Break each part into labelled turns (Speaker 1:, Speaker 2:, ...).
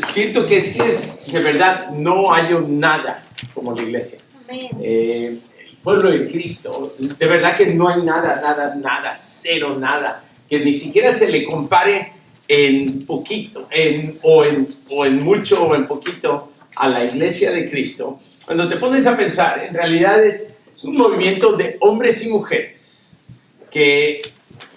Speaker 1: siento que es de verdad, no hay nada como la iglesia. El pueblo de Cristo, de verdad que no hay nada, cero, nada, que ni siquiera se le compare en poquito, o en mucho o en poquito a la iglesia de Cristo. Cuando te pones a pensar, en realidad es un movimiento de hombres y mujeres que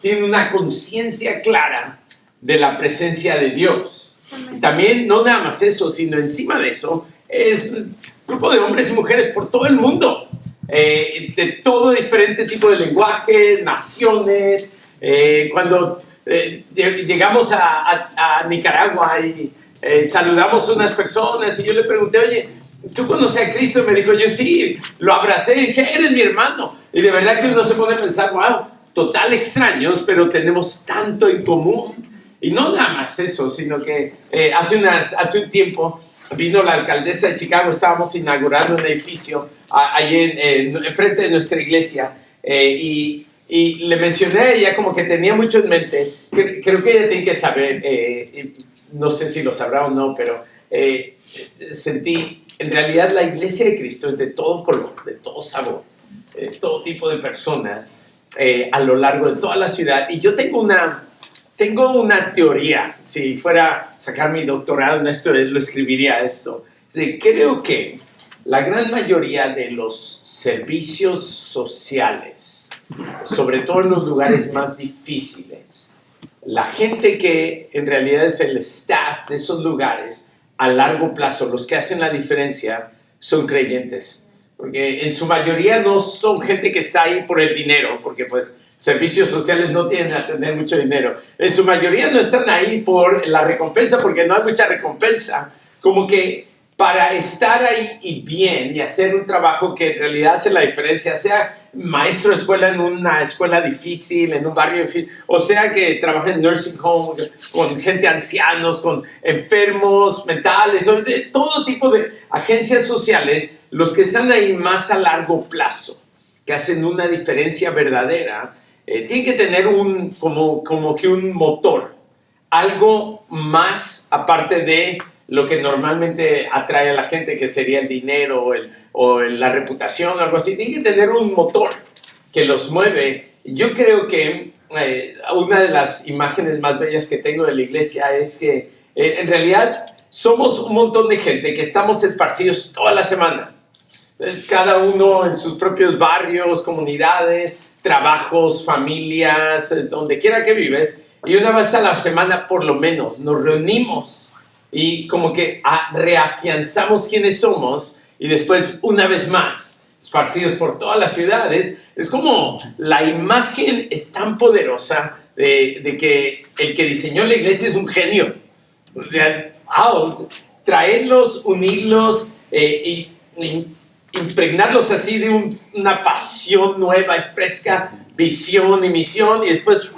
Speaker 1: tienen una conciencia clara de la presencia de Dios. Y también, no nada más eso, sino encima de eso, es un grupo de hombres y mujeres por todo el mundo, de todo diferente tipo de lenguaje, naciones. Cuando llegamos a Nicaragua y saludamos a unas personas y yo le pregunté, oye, ¿tú conoces a Cristo? Y me dijo, yo sí, lo abracé y dije, eres mi hermano. Y de verdad que uno se pone a pensar, wow, total extraños, pero tenemos tanto en común. Y no nada más eso, sino que hace un tiempo vino la alcaldesa de Chicago, estábamos inaugurando un edificio ahí enfrente de nuestra iglesia, y le mencioné a ella como que tenía mucho en mente, creo que ella tiene que saber, no sé si lo sabrá o no, pero sentí, en realidad la iglesia de Cristo es de todo color, de todo sabor, de todo tipo de personas a lo largo de toda la ciudad. Y yo tengo una teoría, si fuera a sacar mi doctorado en esto, lo escribiría esto. Creo que la gran mayoría de los servicios sociales, sobre todo en los lugares más difíciles, la gente que en realidad es el staff de esos lugares, a largo plazo, los que hacen la diferencia, son creyentes. Porque en su mayoría no son gente que está ahí por el dinero, porque pues servicios sociales no tienen a tener mucho dinero. En su mayoría no están ahí por la recompensa, porque no hay mucha recompensa. Como que para estar ahí y bien y hacer un trabajo que en realidad hace la diferencia, sea maestro de escuela en una escuela difícil, en un barrio difícil, o sea que trabaja en nursing home, con gente ancianos, con enfermos mentales, o de todo tipo de agencias sociales, los que están ahí más a largo plazo, que hacen una diferencia verdadera, tienen que tener como que un motor, algo más aparte de lo que normalmente atrae a la gente, que sería el dinero o la reputación o algo así. Tienen que tener un motor que los mueve. Yo creo que una de las imágenes más bellas que tengo de la iglesia es que en realidad somos un montón de gente que estamos esparcidos toda la semana, cada uno en sus propios barrios, comunidades, trabajos, familias, donde quiera que vives, y una vez a la semana por lo menos nos reunimos y como que reafianzamos quiénes somos, y después una vez más esparcidos por todas las ciudades. Es como la imagen es tan poderosa de que el que diseñó la iglesia es un genio. Traerlos, unirlos y impregnarlos así de una pasión nueva y fresca, visión y misión, y después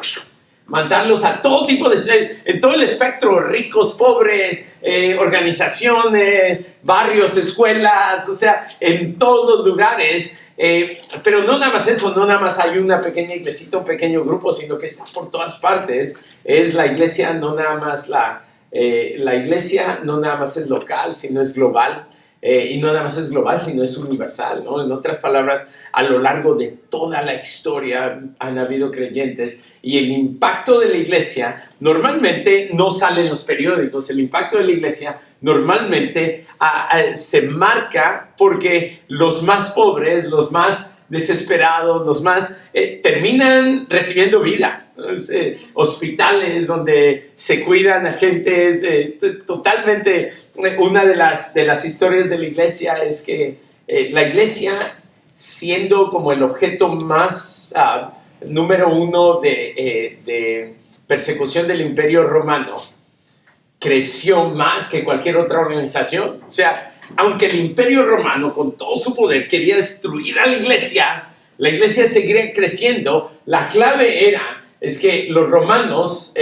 Speaker 1: mandarlos a todo tipo de, en todo el espectro, ricos, pobres, organizaciones, barrios, escuelas, o sea, en todos los lugares. Pero no nada más eso, no nada más hay una pequeña iglesita, un pequeño grupo, sino que está por todas partes. Es la iglesia, no nada más la iglesia no nada más es local, sino es global. Y no nada más es global, sino es universal, ¿no? En otras palabras, a lo largo de toda la historia han habido creyentes, y el impacto de la iglesia normalmente no sale en los periódicos. El impacto de la iglesia normalmente se marca porque los más pobres, los más desesperados, los más terminan recibiendo vida. Hospitales donde se cuidan a gente, totalmente. Una de las historias de la iglesia es que la iglesia, siendo como el objeto más número uno de persecución del Imperio Romano, creció más que cualquier otra organización. O sea, aunque el Imperio Romano con todo su poder quería destruir a la iglesia seguiría creciendo. La clave es que los romanos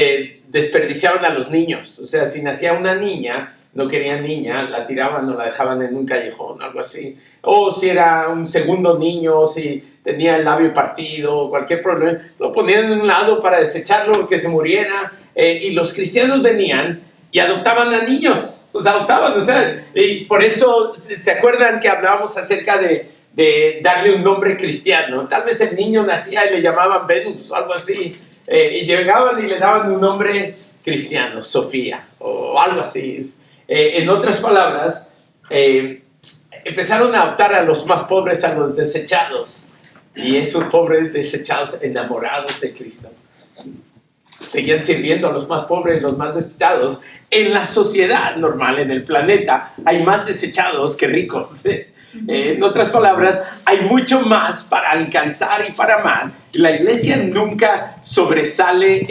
Speaker 1: desperdiciaban a los niños. O sea, si nacía una niña, no querían niña, la tiraban o la dejaban en un callejón, algo así. O si era un segundo niño, si tenía el labio partido, cualquier problema, lo ponían en un lado para desecharlo, que se muriera. Y los cristianos venían y adoptaban a niños, los adoptaban, o sea, y por eso, ¿se acuerdan que hablábamos acerca de darle un nombre cristiano? Tal vez el niño nacía y le llamaban Venus o algo así, y llegaban y le daban un nombre cristiano, Sofía, o algo así. En otras palabras, empezaron a adoptar a los más pobres, a los desechados, y esos pobres desechados enamorados de Cristo seguían sirviendo a los más pobres y los más desechados. En la sociedad normal, en el planeta, hay más desechados que ricos. En otras palabras, hay mucho más para alcanzar y para amar. La iglesia nunca sobresale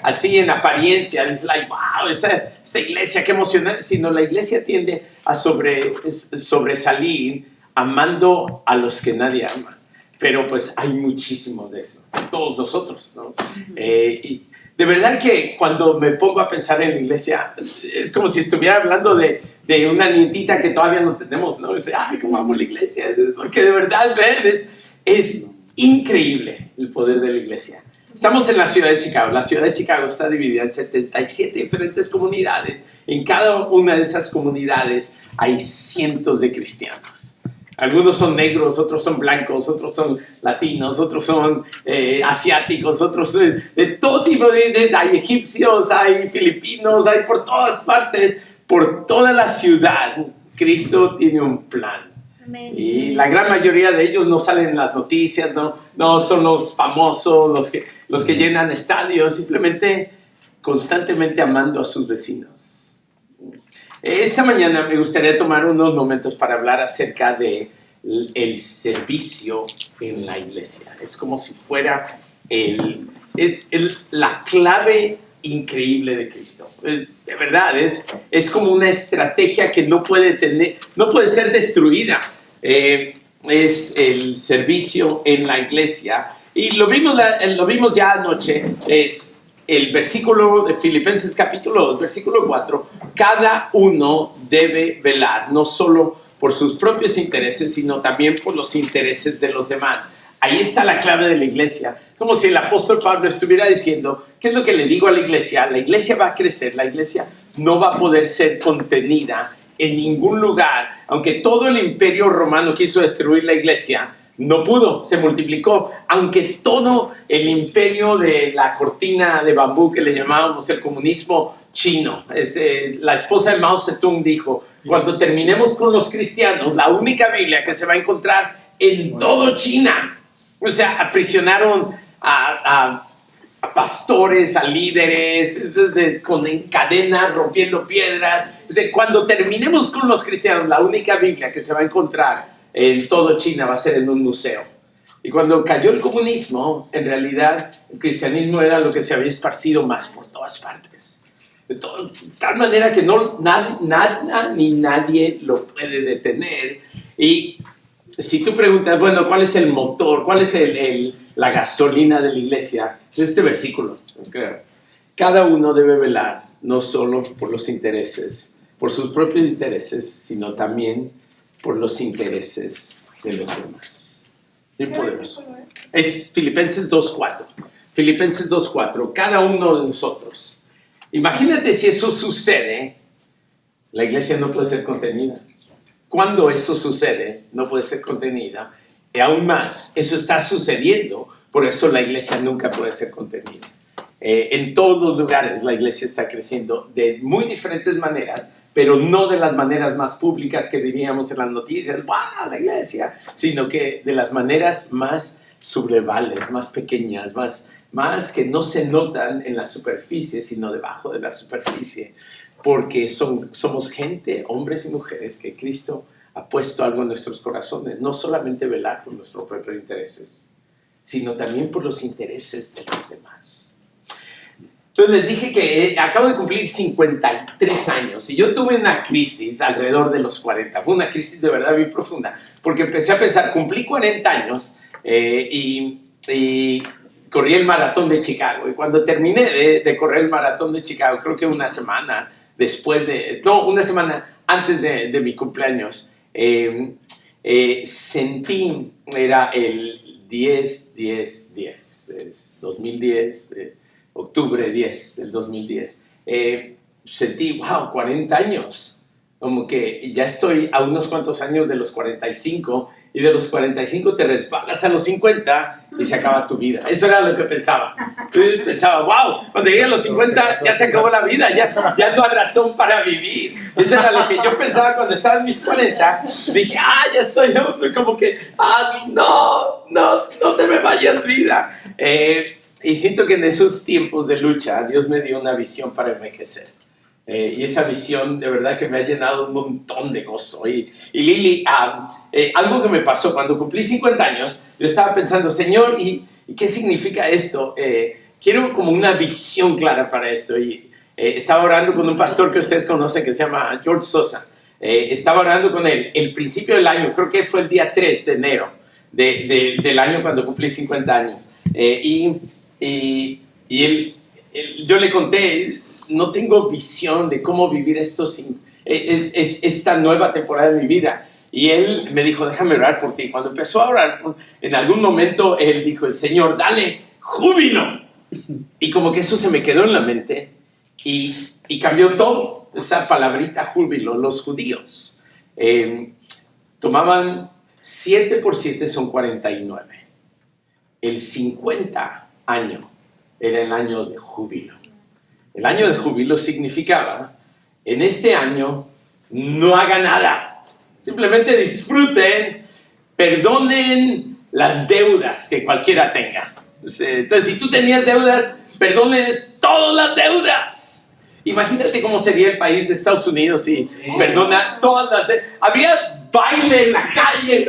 Speaker 1: así en apariencia. Es like, wow, esta iglesia, qué emocionante. Sino la iglesia tiende a sobresalir amando a los que nadie ama. Pero pues hay muchísimo de eso, todos nosotros, ¿no? Y de verdad que cuando me pongo a pensar en la iglesia, es como si estuviera hablando de una nietita que todavía no tenemos, ¿no? Dice, ay, cómo amo la iglesia, porque de verdad, ¿ven? Es increíble el poder de la iglesia. Estamos en la ciudad de Chicago. La ciudad de Chicago está dividida en 77 diferentes comunidades. En cada una de esas comunidades hay cientos de cristianos. Algunos son negros, otros son blancos, otros son latinos, otros son asiáticos, otros de todo tipo hay egipcios, hay filipinos, hay por todas partes, por toda la ciudad. Cristo tiene un plan. Amén. Y la gran mayoría de ellos no salen en las noticias, no son los famosos, los que llenan estadios, simplemente constantemente amando a sus vecinos. Esta mañana me gustaría tomar unos momentos para hablar acerca de el servicio en la iglesia. Es como si fuera la clave increíble de Cristo. De verdad, es como una estrategia que no puede ser destruida. Es el servicio en la iglesia. Y lo vimos ya anoche, es el versículo de Filipenses capítulo 2, versículo 4, cada uno debe velar, no solo por sus propios intereses, sino también por los intereses de los demás. Ahí está la clave de la iglesia. Como si el apóstol Pablo estuviera diciendo, ¿qué es lo que le digo a la iglesia? La iglesia va a crecer, la iglesia no va a poder ser contenida en ningún lugar. Aunque todo el imperio romano quiso destruir la iglesia, no pudo, se multiplicó. Aunque todo el imperio de la cortina de bambú que le llamábamos el comunismo chino, la esposa de Mao Zedong dijo, cuando terminemos con los cristianos, la única Biblia que se va a encontrar en todo China. O sea, aprisionaron a pastores, a líderes, con cadenas, rompiendo piedras. Cuando terminemos con los cristianos, la única Biblia que se va a encontrar en todo China va a ser en un museo. Y cuando cayó el comunismo, en realidad el cristianismo era lo que se había esparcido más por todas partes. De tal manera que nada ni nadie lo puede detener. Y si tú preguntas, bueno, ¿cuál es el motor? ¿Cuál es la gasolina de la iglesia? Es este versículo. Cada uno debe velar, no solo por los intereses, por sus propios intereses, sino también por los intereses de los demás. Bien poderoso. Es Filipenses 2.4. Filipenses 2.4. Cada uno de nosotros. Imagínate si eso sucede, la iglesia no puede ser contenida. Cuando eso sucede, no puede ser contenida. Y aún más, eso está sucediendo, por eso la iglesia nunca puede ser contenida. En todos los lugares la iglesia está creciendo de muy diferentes maneras, pero no de las maneras más públicas que diríamos en las noticias, ¡wow, la iglesia! Sino que de las maneras más sublevales, más pequeñas, más que no se notan en la superficie, sino debajo de la superficie, porque somos gente, hombres y mujeres, que Cristo ha puesto algo en nuestros corazones, no solamente velar por nuestros propios intereses, sino también por los intereses de los demás. Entonces les dije que acabo de cumplir 53 años y yo tuve una crisis alrededor de los 40. Fue una crisis de verdad bien profunda, porque empecé a pensar, cumplí 40 años y corrí el maratón de Chicago. Y cuando terminé de correr el maratón de Chicago, creo que una semana antes de mi cumpleaños, sentí, era el 10-10-10, es 2010, octubre 10 del 2010. sentí, wow, 40 años. Como que ya estoy a unos cuantos años de los 45 y de los 45 te resbalas a los 50 y se acaba tu vida. Eso era lo que pensaba. Yo pensaba, wow, cuando llegue a los 50 ya se acabó la vida, ya no hay razón para vivir. Eso era lo que yo pensaba cuando estaba en mis 40. Dije, ya estoy como que, no te me vayas, vida. Y siento que en esos tiempos de lucha Dios me dio una visión para envejecer. Y esa visión de verdad que me ha llenado un montón de gozo. Y Lili, algo que me pasó cuando cumplí 50 años, yo estaba pensando, Señor, ¿y qué significa esto? Quiero como una visión clara para esto. Y estaba orando con un pastor que ustedes conocen que se llama George Sosa. Estaba orando con él el principio del año, creo que fue el día 3 de enero del año cuando cumplí 50 años. Yo le conté, no tengo visión de cómo vivir esta nueva temporada de mi vida. Y él me dijo, déjame orar por ti. Cuando empezó a orar, en algún momento él dijo, el Señor, dale júbilo. Y como que eso se me quedó en la mente y cambió todo. Esa palabrita júbilo, los judíos tomaban 7 por 7 son 49. El 50 año era el año de júbilo. El año de júbilo significaba, en este año no hagan nada, simplemente disfruten, perdonen las deudas que cualquiera tenga. Entonces, si tú tenías deudas, perdones todas las deudas. Imagínate cómo sería el país de Estados Unidos si perdona todas las deudas. Había baile en la calle,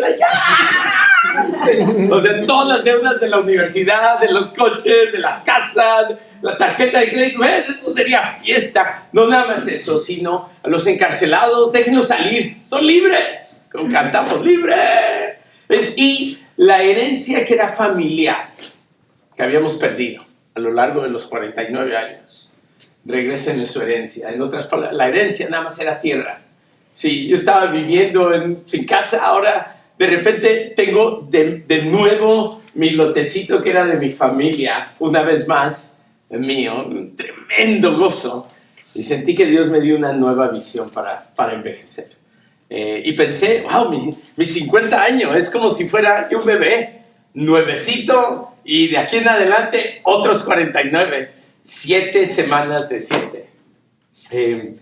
Speaker 1: o sea, todas las deudas de la universidad, de los coches, de las casas, la tarjeta de crédito, eso sería fiesta. No nada más eso, sino a los encarcelados, déjenlos salir, son libres, como cantamos, libre. Y la herencia que era familiar, que habíamos perdido a lo largo de los 49 años, regresen en su herencia. En otras palabras, la herencia nada más era tierra. Si yo estaba viviendo sin casa, ahora de repente tengo de nuevo mi lotecito que era de mi familia, una vez más mío, un tremendo gozo. Y sentí que Dios me dio una nueva visión para envejecer. Y pensé, wow, mis 50 años, es como si fuera un bebé, nuevecito, y de aquí en adelante otros 49, 7 semanas de 7.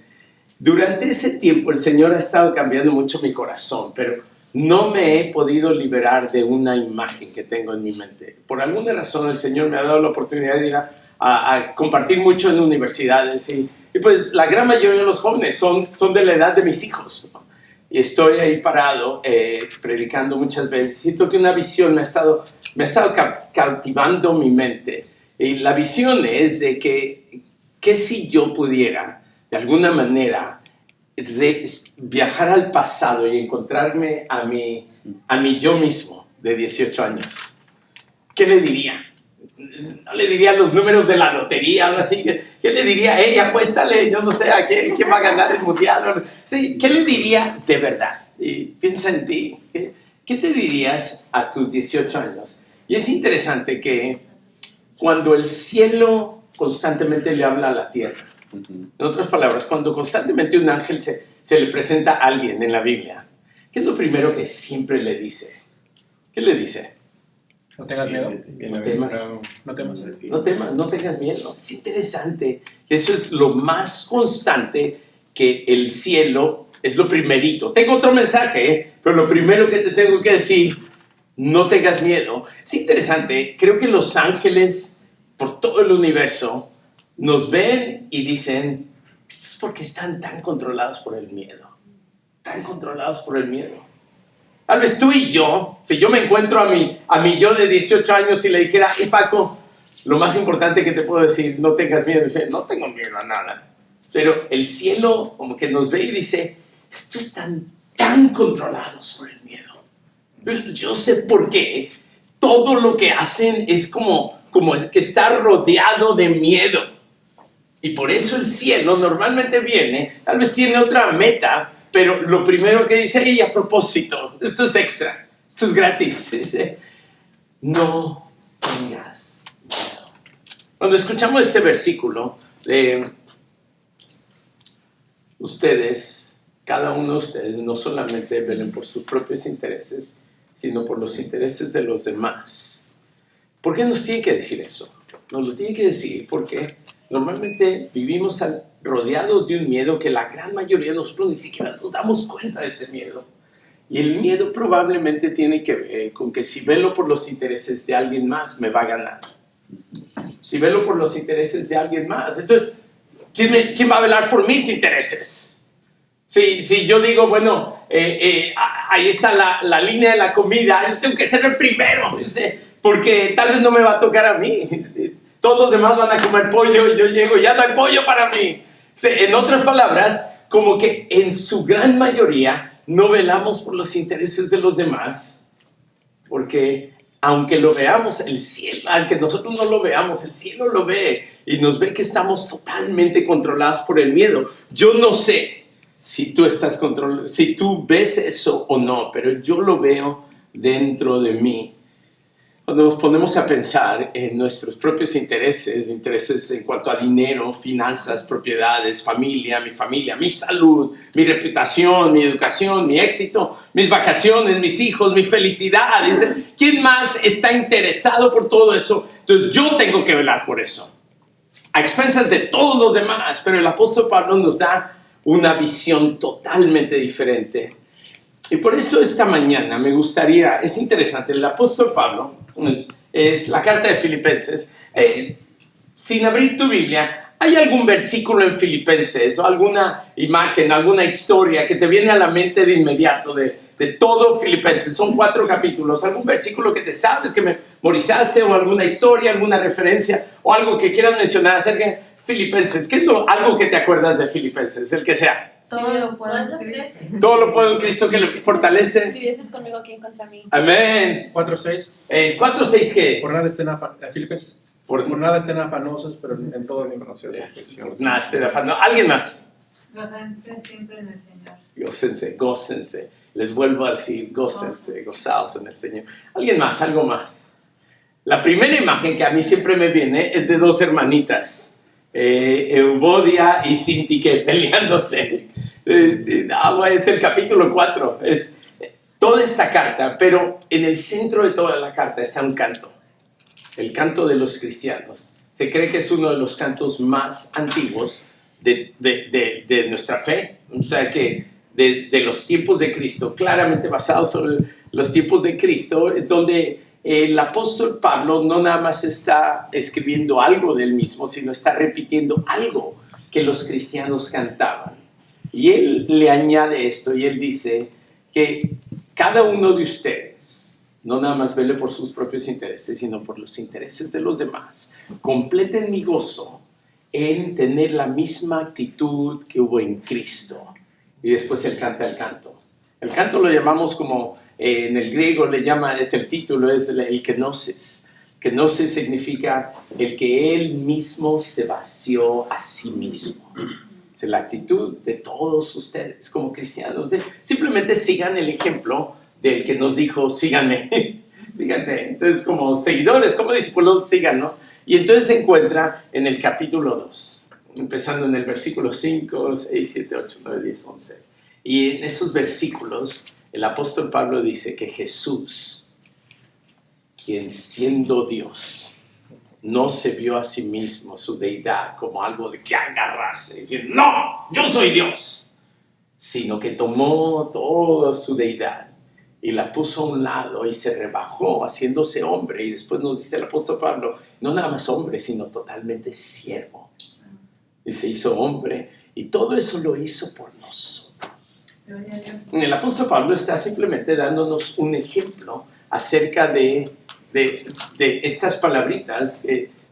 Speaker 1: Durante ese tiempo el Señor ha estado cambiando mucho mi corazón, pero no me he podido liberar de una imagen que tengo en mi mente. Por alguna razón el Señor me ha dado la oportunidad de ir a compartir mucho en universidades y pues la gran mayoría de los jóvenes son de la edad de mis hijos, ¿no? Y estoy ahí parado predicando muchas veces. Siento que una visión me ha estado cautivando mi mente. Y la visión es de que si yo pudiera de alguna manera viajar al pasado y encontrarme a mi yo mismo de 18 años, ¿qué le diría? No le diría los números de la lotería o algo así. ¿Qué le diría? Apuéstale, yo no sé a quién va a ganar el mundial. Sí, ¿qué le diría de verdad? Y piensa en ti. ¿Qué te dirías a tus 18 años? Y es interesante que cuando el cielo constantemente le habla a la tierra, en otras palabras, cuando constantemente un ángel se le presenta a alguien en la Biblia, ¿qué es lo primero que siempre le dice? ¿Qué le dice?
Speaker 2: No tengas miedo.
Speaker 1: No temas. No tengas miedo. Es interesante. Eso es lo más constante que el cielo es lo primerito. Tengo otro mensaje, pero lo primero que te tengo que decir, no tengas miedo. Es interesante. Creo que los ángeles por todo el universo nos ven y dicen, esto es porque están tan controlados por el miedo. Tan controlados por el miedo. Tal vez tú y yo, si yo me encuentro a mi yo de 18 años y le dijera, Paco, lo más importante que te puedo decir, no tengas miedo. Dice, no tengo miedo a nada. Pero el cielo como que nos ve y dice, estos están tan controlados por el miedo. Yo sé por qué. Todo lo que hacen es como que está rodeado de miedo. Y por eso el cielo normalmente viene, tal vez tiene otra meta, pero lo primero que dice, a propósito, esto es extra, esto es gratis. Dice, no tengas miedo. Cuando escuchamos este versículo, ustedes, cada uno de ustedes, no solamente velen por sus propios intereses, sino por los intereses de los demás. ¿Por qué nos tiene que decir eso? Nos lo tiene que decir porque normalmente vivimos rodeados de un miedo que la gran mayoría de nosotros ni siquiera nos damos cuenta de ese miedo. Y el miedo probablemente tiene que ver con que si velo por los intereses de alguien más, me va a ganar. Si velo por los intereses de alguien más, entonces, ¿quién va a velar por mis intereses? Si yo digo, bueno, ahí está la línea de la comida, yo tengo que ser el primero, porque tal vez no me va a tocar a mí. Todos los demás van a comer pollo y yo llego y ya no hay pollo para mí. En otras palabras, como que en su gran mayoría no velamos por los intereses de los demás, porque aunque lo veamos, el cielo, aunque nosotros no lo veamos, el cielo lo ve y nos ve que estamos totalmente controlados por el miedo. Yo no sé si tú ves eso o no, pero yo lo veo dentro de mí. Cuando nos ponemos a pensar en nuestros propios intereses en cuanto a dinero, finanzas, propiedades, familia, mi salud, mi reputación, mi educación, mi éxito, mis vacaciones, mis hijos, mi felicidad. ¿Quién más está interesado por todo eso? Entonces yo tengo que velar por eso, a expensas de todos los demás. Pero el apóstol Pablo nos da una visión totalmente diferente. Y por eso esta mañana me gustaría, es interesante, el apóstol Pablo, es la carta de Filipenses. Sin abrir tu Biblia, ¿hay algún versículo en Filipenses o alguna imagen, alguna historia que te viene a la mente de inmediato de todo Filipenses? Son 4 capítulos. ¿Algún versículo que te sabes, que memorizaste, o alguna historia, alguna referencia o algo que quieras mencionar acerca de Filipenses? ¿Qué es algo que te acuerdas de Filipenses? El que sea.
Speaker 2: Todo lo puedo en Cristo.
Speaker 1: Todo lo puedo en Cristo que lo fortalece.
Speaker 2: Si Dios es conmigo, ¿quién contra mí?
Speaker 1: Amén.
Speaker 3: 4:6.
Speaker 1: 4:6 ¿qué?
Speaker 3: Por nada estén Filipenses. Por nada estén afanosos, pero en todo den gracias.
Speaker 1: Nada estén afanosos. ¿Alguien más?
Speaker 4: Gócense siempre en el Señor.
Speaker 1: Gócense. Les vuelvo a decir, gócense, gozaos en el Señor. ¿Alguien más? Algo más. La primera imagen que a mí siempre me viene es de 2 hermanitas. Eubodia y Sintique peleándose. Es el capítulo 4. Es toda esta carta, pero en el centro de toda la carta está un canto. El canto de los cristianos. Se cree que es uno de los cantos más antiguos de nuestra fe. O sea que de los tiempos de Cristo, claramente basado sobre los tiempos de Cristo, donde el apóstol Pablo no nada más está escribiendo algo del mismo, sino está repitiendo algo que los cristianos cantaban. Y él le añade esto y él dice que cada uno de ustedes no nada más vele por sus propios intereses, sino por los intereses de los demás. Completen mi gozo en tener la misma actitud que hubo en Cristo. Y después él canta el canto. El canto lo llamamos como... en el griego es el título, es el kenosis. Kenosis significa el que él mismo se vació a sí mismo. Es la actitud de todos ustedes como cristianos. Simplemente sigan el ejemplo del que nos dijo, síganme. Síganme. Entonces, como seguidores, como discípulos, sigan, ¿no? Y entonces se encuentra en el capítulo 2, empezando en el versículo 5, 6, 7, 8, 9, 10, 11. Y en esos versículos... el apóstol Pablo dice que Jesús, quien siendo Dios, no se vio a sí mismo, su deidad, como algo de que agarrarse, decir, no, yo soy Dios, sino que tomó toda su deidad y la puso a un lado y se rebajó haciéndose hombre. Y después nos dice el apóstol Pablo, no nada más hombre, sino totalmente siervo. Y se hizo hombre y todo eso lo hizo por nosotros. El apóstol Pablo está simplemente dándonos un ejemplo acerca de estas palabritas.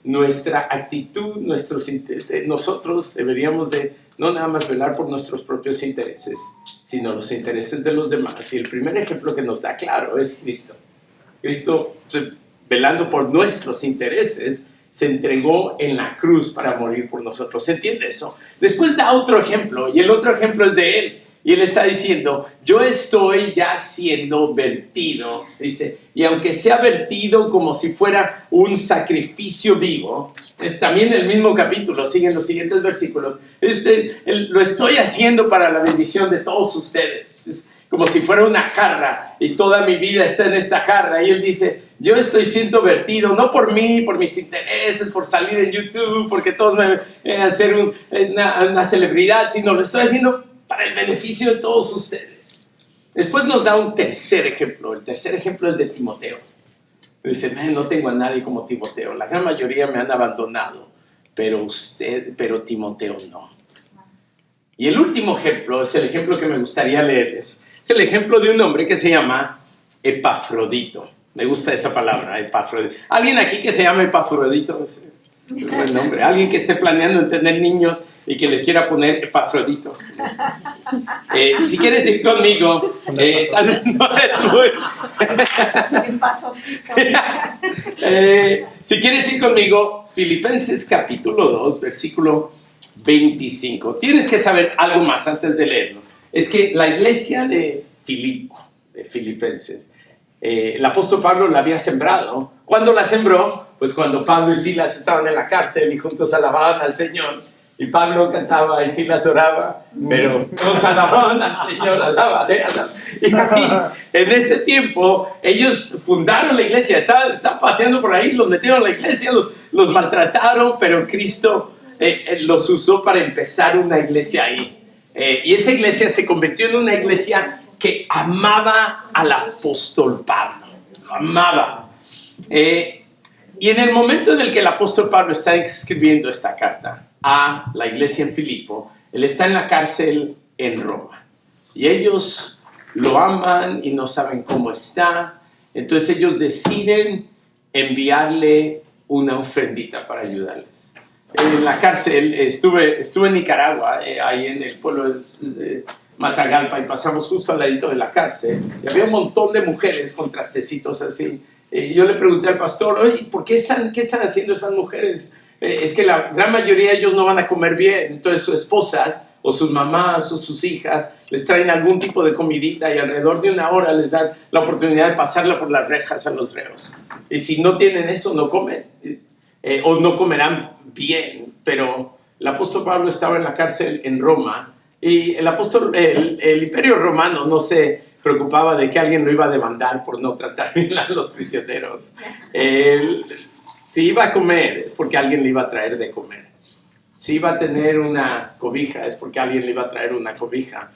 Speaker 1: Nuestra actitud, nosotros deberíamos de no nada más velar por nuestros propios intereses, sino los intereses de los demás. Y el primer ejemplo que nos da claro es Cristo. Cristo, velando por nuestros intereses, se entregó en la cruz para morir por nosotros. ¿Se entiende eso? Después da otro ejemplo, y el otro ejemplo es de él. Y él está diciendo, yo estoy ya siendo vertido, dice, y aunque sea vertido como si fuera un sacrificio vivo, es también el mismo capítulo, siguen los siguientes versículos, lo estoy haciendo para la bendición de todos ustedes. Es como si fuera una jarra y toda mi vida está en esta jarra. Y él dice, yo estoy siendo vertido, no por mí, por mis intereses, por salir en YouTube, porque todos me hacer una celebridad, sino lo estoy haciendo para el beneficio de todos ustedes. Después nos da un tercer ejemplo. El tercer ejemplo es de Timoteo. Dice, no tengo a nadie como Timoteo. La gran mayoría me han abandonado, pero Timoteo no. Y el último ejemplo es el ejemplo que me gustaría leerles. Es el ejemplo de un hombre que se llama Epafrodito. Me gusta esa palabra, Epafrodito. ¿Alguien aquí que se llama Epafrodito? Es un buen nombre. ¿Alguien que esté planeando en tener niños y que les quiera poner Epafrodito? Si quieres ir conmigo, tal vez no es muy... Si quieres ir conmigo, Filipenses capítulo 2, versículo 25. Tienes que saber algo más antes de leerlo. Es que la iglesia de Filipenses, el apóstol Pablo la había sembrado. ¿Cuándo la sembró? Pues cuando Pablo y Silas estaban en la cárcel y juntos alababan al Señor. Y Pablo cantaba y Silas oraba, pero todos alababan al Señor, alaba. Y en ese tiempo ellos fundaron la iglesia, estaban paseando por ahí, los metieron a la iglesia, los maltrataron, pero Cristo los usó para empezar una iglesia ahí. Y esa iglesia se convirtió en una iglesia que amaba al apóstol Pablo, amaba. Y en el momento en el que el apóstol Pablo está escribiendo esta carta a la iglesia en Filipo, él está en la cárcel en Roma. Y ellos lo aman y no saben cómo está. Entonces ellos deciden enviarle una ofrendita para ayudarles. En la cárcel, estuve en Nicaragua, ahí en el pueblo de Matagalpa, y pasamos justo al ladito de la cárcel, y había un montón de mujeres con trastecitos así. Yo le pregunté al pastor, oye, qué están haciendo esas mujeres? Es que la gran mayoría de ellos no van a comer bien, entonces sus esposas, o sus mamás, o sus hijas, les traen algún tipo de comidita, y alrededor de una hora les dan la oportunidad de pasarla por las rejas a los reos. Y si no tienen eso, no comen. O no comerán bien, pero el apóstol Pablo estaba en la cárcel en Roma y el imperio romano no se preocupaba de que alguien lo iba a demandar por no tratar bien a los prisioneros. Si iba a comer es porque alguien le iba a traer de comer. Si iba a tener una cobija es porque alguien le iba a traer una cobija.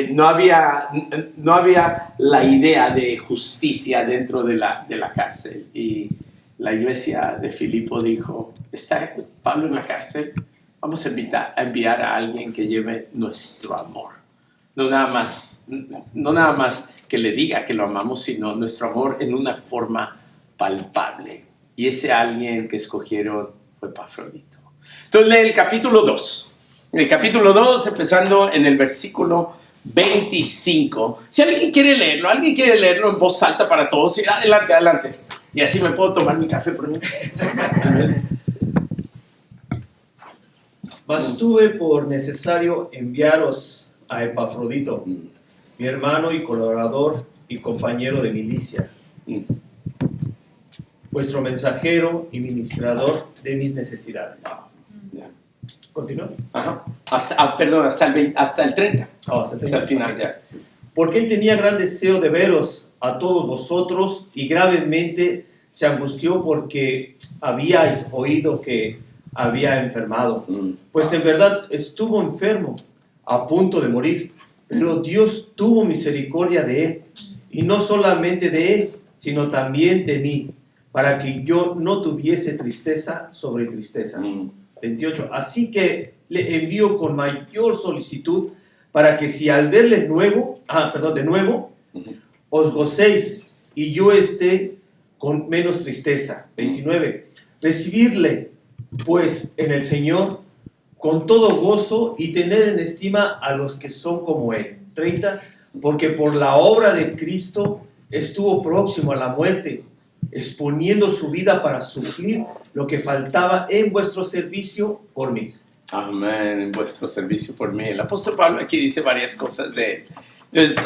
Speaker 1: No había la idea de justicia dentro de la cárcel. Y la iglesia de Filipo dijo, ¿está Pablo en la cárcel? Vamos a enviar a alguien que lleve nuestro amor. No nada más que le diga que lo amamos, sino nuestro amor en una forma palpable. Y ese alguien que escogieron fue Epafrodito. Entonces lee el capítulo 2. En el capítulo 2, empezando en el versículo 25. Si alguien quiere leerlo en voz alta para todos, adelante. Y así me puedo tomar mi café por mí.
Speaker 5: Mas tuve por necesario enviaros a Epafrodito, mi hermano y colaborador y compañero de milicia, vuestro mensajero y ministrador de mis necesidades. ¿Continúa?
Speaker 1: Ajá. Hasta el 30. Hasta el final ya.
Speaker 5: Porque él tenía gran deseo de veros a todos vosotros y gravemente se angustió porque habíais oído que había enfermado. Pues en verdad estuvo enfermo, a punto de morir, pero Dios tuvo misericordia de él, y no solamente de él, sino también de mí, para que yo no tuviese tristeza sobre tristeza. 28. Así que le envío con mayor solicitud, para que si al verle de nuevo, os gocéis y yo esté con menos tristeza. 29. Recibirle, pues, en el Señor con todo gozo y tener en estima a los que son como Él. 30. Porque por la obra de Cristo estuvo próximo a la muerte, exponiendo su vida para suplir lo que faltaba en vuestro servicio por mí.
Speaker 1: Amén, en vuestro servicio por mí. El apóstol Pablo aquí dice varias cosas de él. Entonces,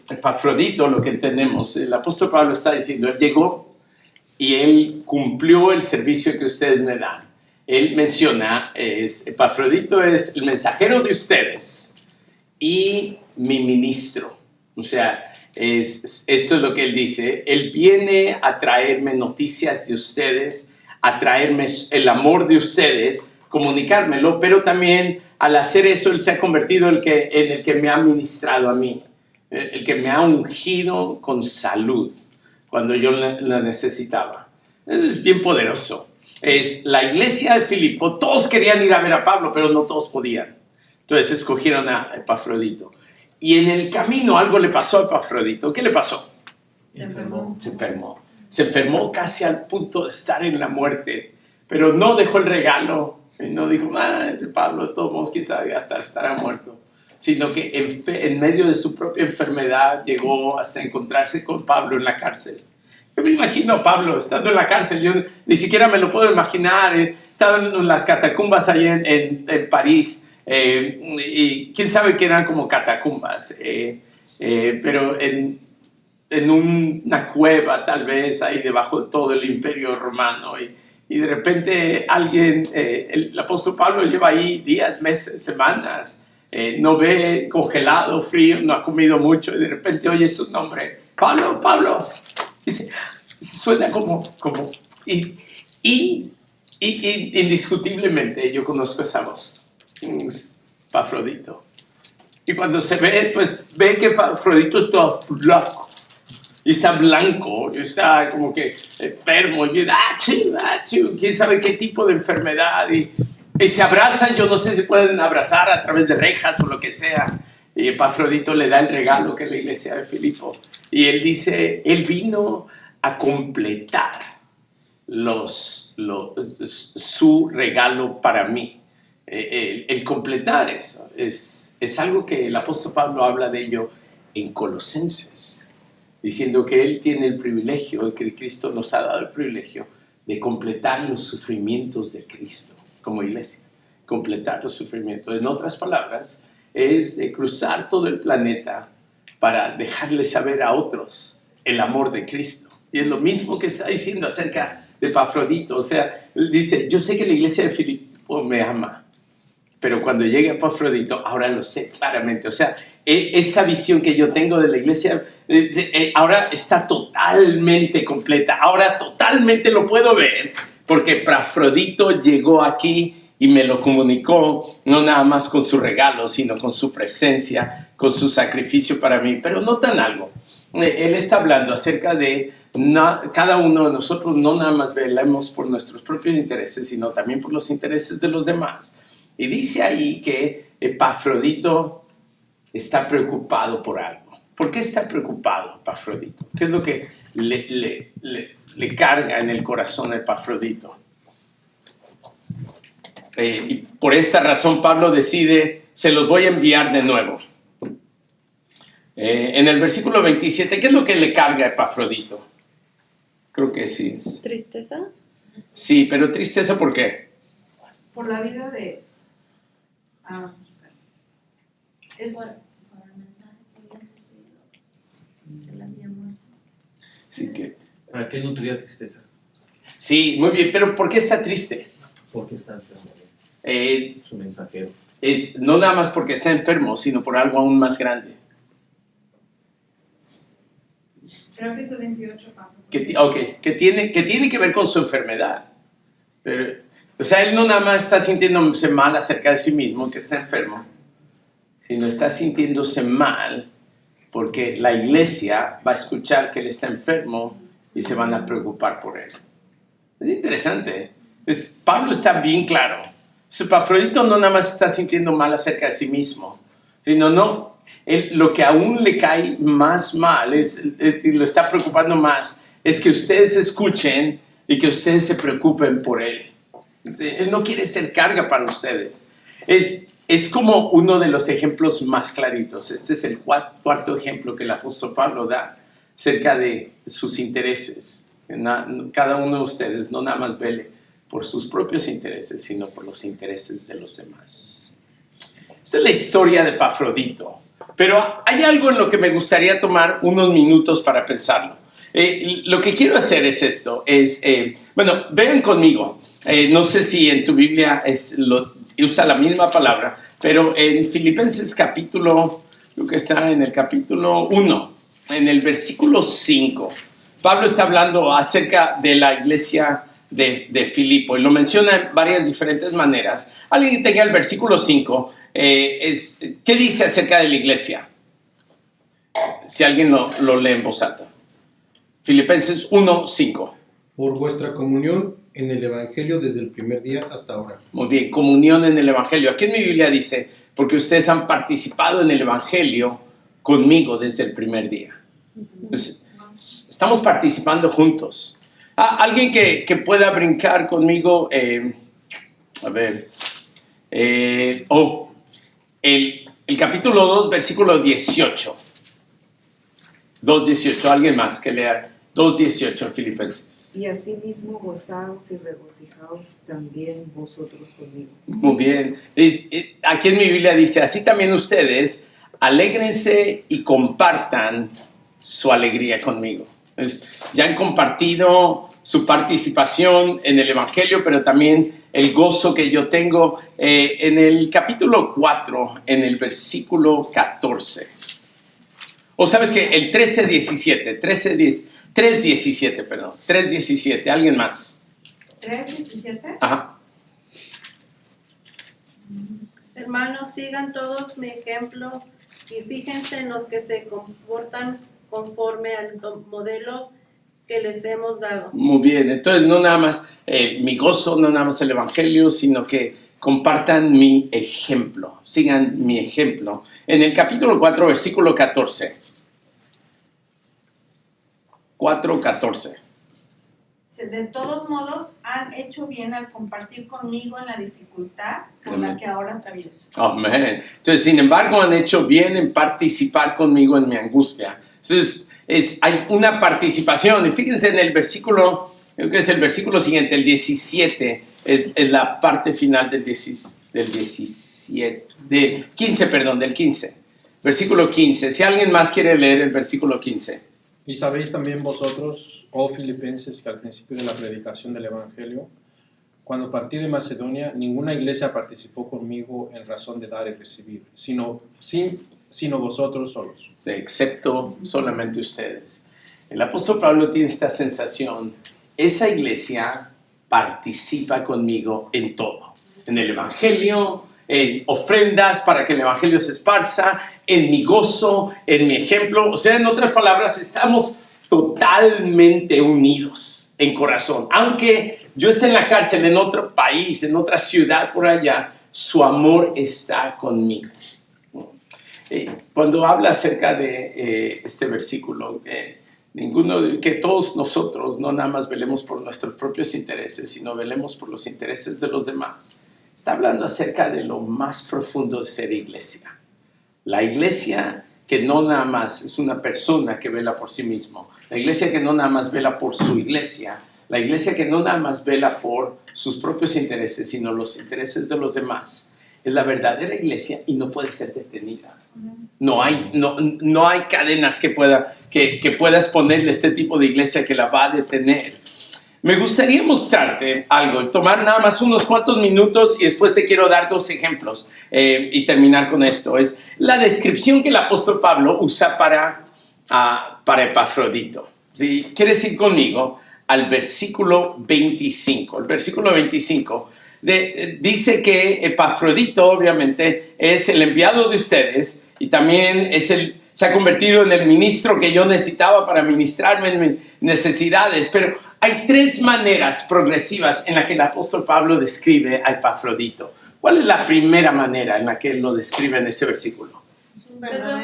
Speaker 1: Epafrodito, lo que entendemos, el apóstol Pablo está diciendo, él llegó y él cumplió el servicio que ustedes me dan. Él menciona, Epafrodito es el mensajero de ustedes y mi ministro. O sea, esto es lo que él dice. Él viene a traerme noticias de ustedes, a traerme el amor de ustedes, comunicármelo, pero también al hacer eso él se ha convertido en el que me ha ministrado a mí, el que me ha ungido con salud cuando yo la necesitaba. Es bien poderoso. Es la iglesia de Filipo, todos querían ir a ver a Pablo, pero no todos podían. Entonces escogieron a Epafrodito. Y en el camino algo le pasó a Epafrodito. ¿Qué le pasó? Se enfermó casi al punto de estar en la muerte, pero no dejó el regalo. Y no dijo, ese Pablo, de todos modos, quién sabe, hasta estará muerto. Sino que en medio de su propia enfermedad llegó hasta encontrarse con Pablo en la cárcel. Yo me imagino a Pablo estando en la cárcel, yo ni siquiera me lo puedo imaginar. Estaba en las catacumbas ahí en París, y quién sabe qué eran como catacumbas, pero en una cueva tal vez ahí debajo de todo el imperio romano. Y de repente alguien, el apóstol Pablo lleva ahí días, meses, semanas, no ve, congelado, frío, no ha comido mucho, y de repente oye su nombre, Pablo, Pablo. Dice, suena como indiscutiblemente yo conozco esa voz, Epafrodito. Y cuando se ve, pues ve que Epafrodito está blanco, y está blanco, y está como que enfermo, y quién sabe qué tipo de enfermedad, y se abrazan. Yo no sé si pueden abrazar a través de rejas o lo que sea. Y Epafrodito le da el regalo que es la iglesia de Filipo. Y él dice, él vino a completar su regalo para mí. El completar eso es algo que el apóstol Pablo habla de ello en Colosenses, diciendo que él tiene el privilegio, que Cristo nos ha dado el privilegio de completar los sufrimientos de Cristo como iglesia. Completar los sufrimientos. En otras palabras, es de cruzar todo el planeta para dejarle saber a otros el amor de Cristo. Y es lo mismo que está diciendo acerca de Epafrodito. O sea, él dice, yo sé que la iglesia de Filipo me ama, pero cuando llegue Epafrodito, ahora lo sé claramente. O sea, esa visión que yo tengo de la iglesia ahora está totalmente completa. Ahora totalmente lo puedo ver, porque Epafrodito llegó aquí y me lo comunicó, no nada más con su regalo, sino con su presencia, con su sacrificio para mí. Pero notan algo, él está hablando acerca de cada uno de nosotros, no nada más velamos por nuestros propios intereses, sino también por los intereses de los demás. Y dice ahí que Epafrodito está preocupado por algo. ¿Por qué está preocupado Epafrodito? ¿Qué es lo que le carga en el corazón a Epafrodito? Y por esta razón Pablo decide, se los voy a enviar de nuevo. En el versículo 27, ¿qué es lo que le carga a Epafrodito? Creo que sí.
Speaker 2: ¿Tristeza?
Speaker 1: Sí, pero tristeza, ¿por qué?
Speaker 4: Por la vida de... es
Speaker 2: Por el mensaje que había recibido de la vida muerta.
Speaker 1: Sí,
Speaker 5: ¿Para qué nutría tristeza?
Speaker 1: sí, muy bien, pero ¿por qué está triste?
Speaker 5: Porque está enfermo. Su mensajero.
Speaker 1: Es no nada más porque está enfermo, sino por algo aún más grande.
Speaker 4: creo que es 28, Pablo.
Speaker 1: Que tiene que ver con su enfermedad. Pero, o sea, él no nada más está sintiéndose mal acerca de sí mismo, que está enfermo, sino está sintiéndose mal porque la iglesia va a escuchar que él está enfermo y se van a preocupar por él. Es interesante. Pablo está bien claro. Epafrodito no nada más está sintiendo mal acerca de sí mismo, sino lo que aún le cae más mal, y lo está preocupando más, es que ustedes escuchen y que ustedes se preocupen por él. Él no quiere ser carga para ustedes. Es como uno de los ejemplos más claritos. Este es el cuarto ejemplo que el apóstol Pablo da acerca de sus intereses. Cada uno de ustedes no nada más vele por sus propios intereses, sino por los intereses de los demás. Esta es la historia de Epafrodito, pero hay algo en lo que me gustaría tomar unos minutos para pensarlo. Lo que quiero hacer es esto, vean conmigo, no sé si en tu Biblia usa la misma palabra, pero en Filipenses capítulo, creo que está en el capítulo 1, en el versículo 5, Pablo está hablando acerca de la iglesia de Filipo y lo menciona en varias diferentes maneras. Alguien que tenga el versículo 5, ¿qué dice acerca de la iglesia? Si alguien lo lee en voz alta. Filipenses 1:5.
Speaker 6: Por vuestra comunión en el Evangelio desde el primer día hasta ahora.
Speaker 1: Muy bien, comunión en el Evangelio. Aquí en mi Biblia dice, porque ustedes han participado en el Evangelio conmigo desde el primer día. Entonces, estamos participando juntos. Alguien que pueda brincar conmigo, el capítulo 2, versículo 18. 2:18, alguien más que lea 2:18 en Filipenses.
Speaker 7: Y asimismo gozaos y regocijaos también vosotros conmigo.
Speaker 1: Muy bien. Aquí en mi Biblia dice, así también ustedes, alégrense y compartan su alegría conmigo. Entonces, ya han compartido su participación en el Evangelio, pero también el gozo que yo tengo en el capítulo 4, en el versículo 14. O sabes que el 3:17, ¿alguien más?
Speaker 4: 3:17.
Speaker 1: Ajá.
Speaker 8: Hermanos, sigan todos mi ejemplo y fíjense en los que se comportan conforme al modelo que les hemos dado.
Speaker 1: Muy bien, entonces no nada más mi gozo, no nada más el Evangelio, sino que compartan mi ejemplo, sigan mi ejemplo. En el capítulo 4, versículo 14. 4:14.
Speaker 4: De todos modos, han hecho bien al compartir conmigo en la dificultad por la que ahora atravieso.
Speaker 1: Amén. Entonces, sin embargo, han hecho bien en participar conmigo en mi angustia. Entonces, hay una participación. Y fíjense en el versículo, creo que es el versículo siguiente, el 17, es la parte final del 15. Versículo 15. Si alguien más quiere leer el versículo 15.
Speaker 3: Y sabéis también vosotros, oh filipenses, que al principio de la predicación del Evangelio, cuando partí de Macedonia, ninguna iglesia participó conmigo en razón de dar y recibir, sino vosotros solos.
Speaker 1: Sí, excepto solamente ustedes. El apóstol Pablo tiene esta sensación, esa iglesia participa conmigo en todo, en el Evangelio, en ofrendas para que el Evangelio se esparza, en mi gozo, en mi ejemplo. O sea, en otras palabras, estamos totalmente unidos en corazón. Aunque yo esté en la cárcel, en otro país, en otra ciudad por allá, su amor está conmigo. Cuando habla acerca de este versículo, que todos nosotros no nada más velemos por nuestros propios intereses, sino velemos por los intereses de los demás, está hablando acerca de lo más profundo de ser iglesia. La iglesia que no nada más es una persona que vela por sí mismo, la iglesia que no nada más vela por su iglesia, la iglesia que no nada más vela por sus propios intereses, sino los intereses de los demás, es la verdadera iglesia y no puede ser detenida. No hay cadenas que puedas ponerle a este tipo de iglesia que la va a detener. Me gustaría mostrarte algo, tomar nada más unos cuantos minutos y después te quiero dar 2 ejemplos y terminar con esto. Es la descripción que el apóstol Pablo usa para Epafrodito. Si quieres ir conmigo al versículo 25. El versículo 25 dice que Epafrodito obviamente es el enviado de ustedes y también se ha convertido en el ministro que yo necesitaba para ministrarme en mis necesidades, pero hay 3 maneras progresivas en las que el apóstol Pablo describe a Epafrodito. ¿Cuál es la primera manera en la que él lo describe en ese versículo?
Speaker 8: Perdón,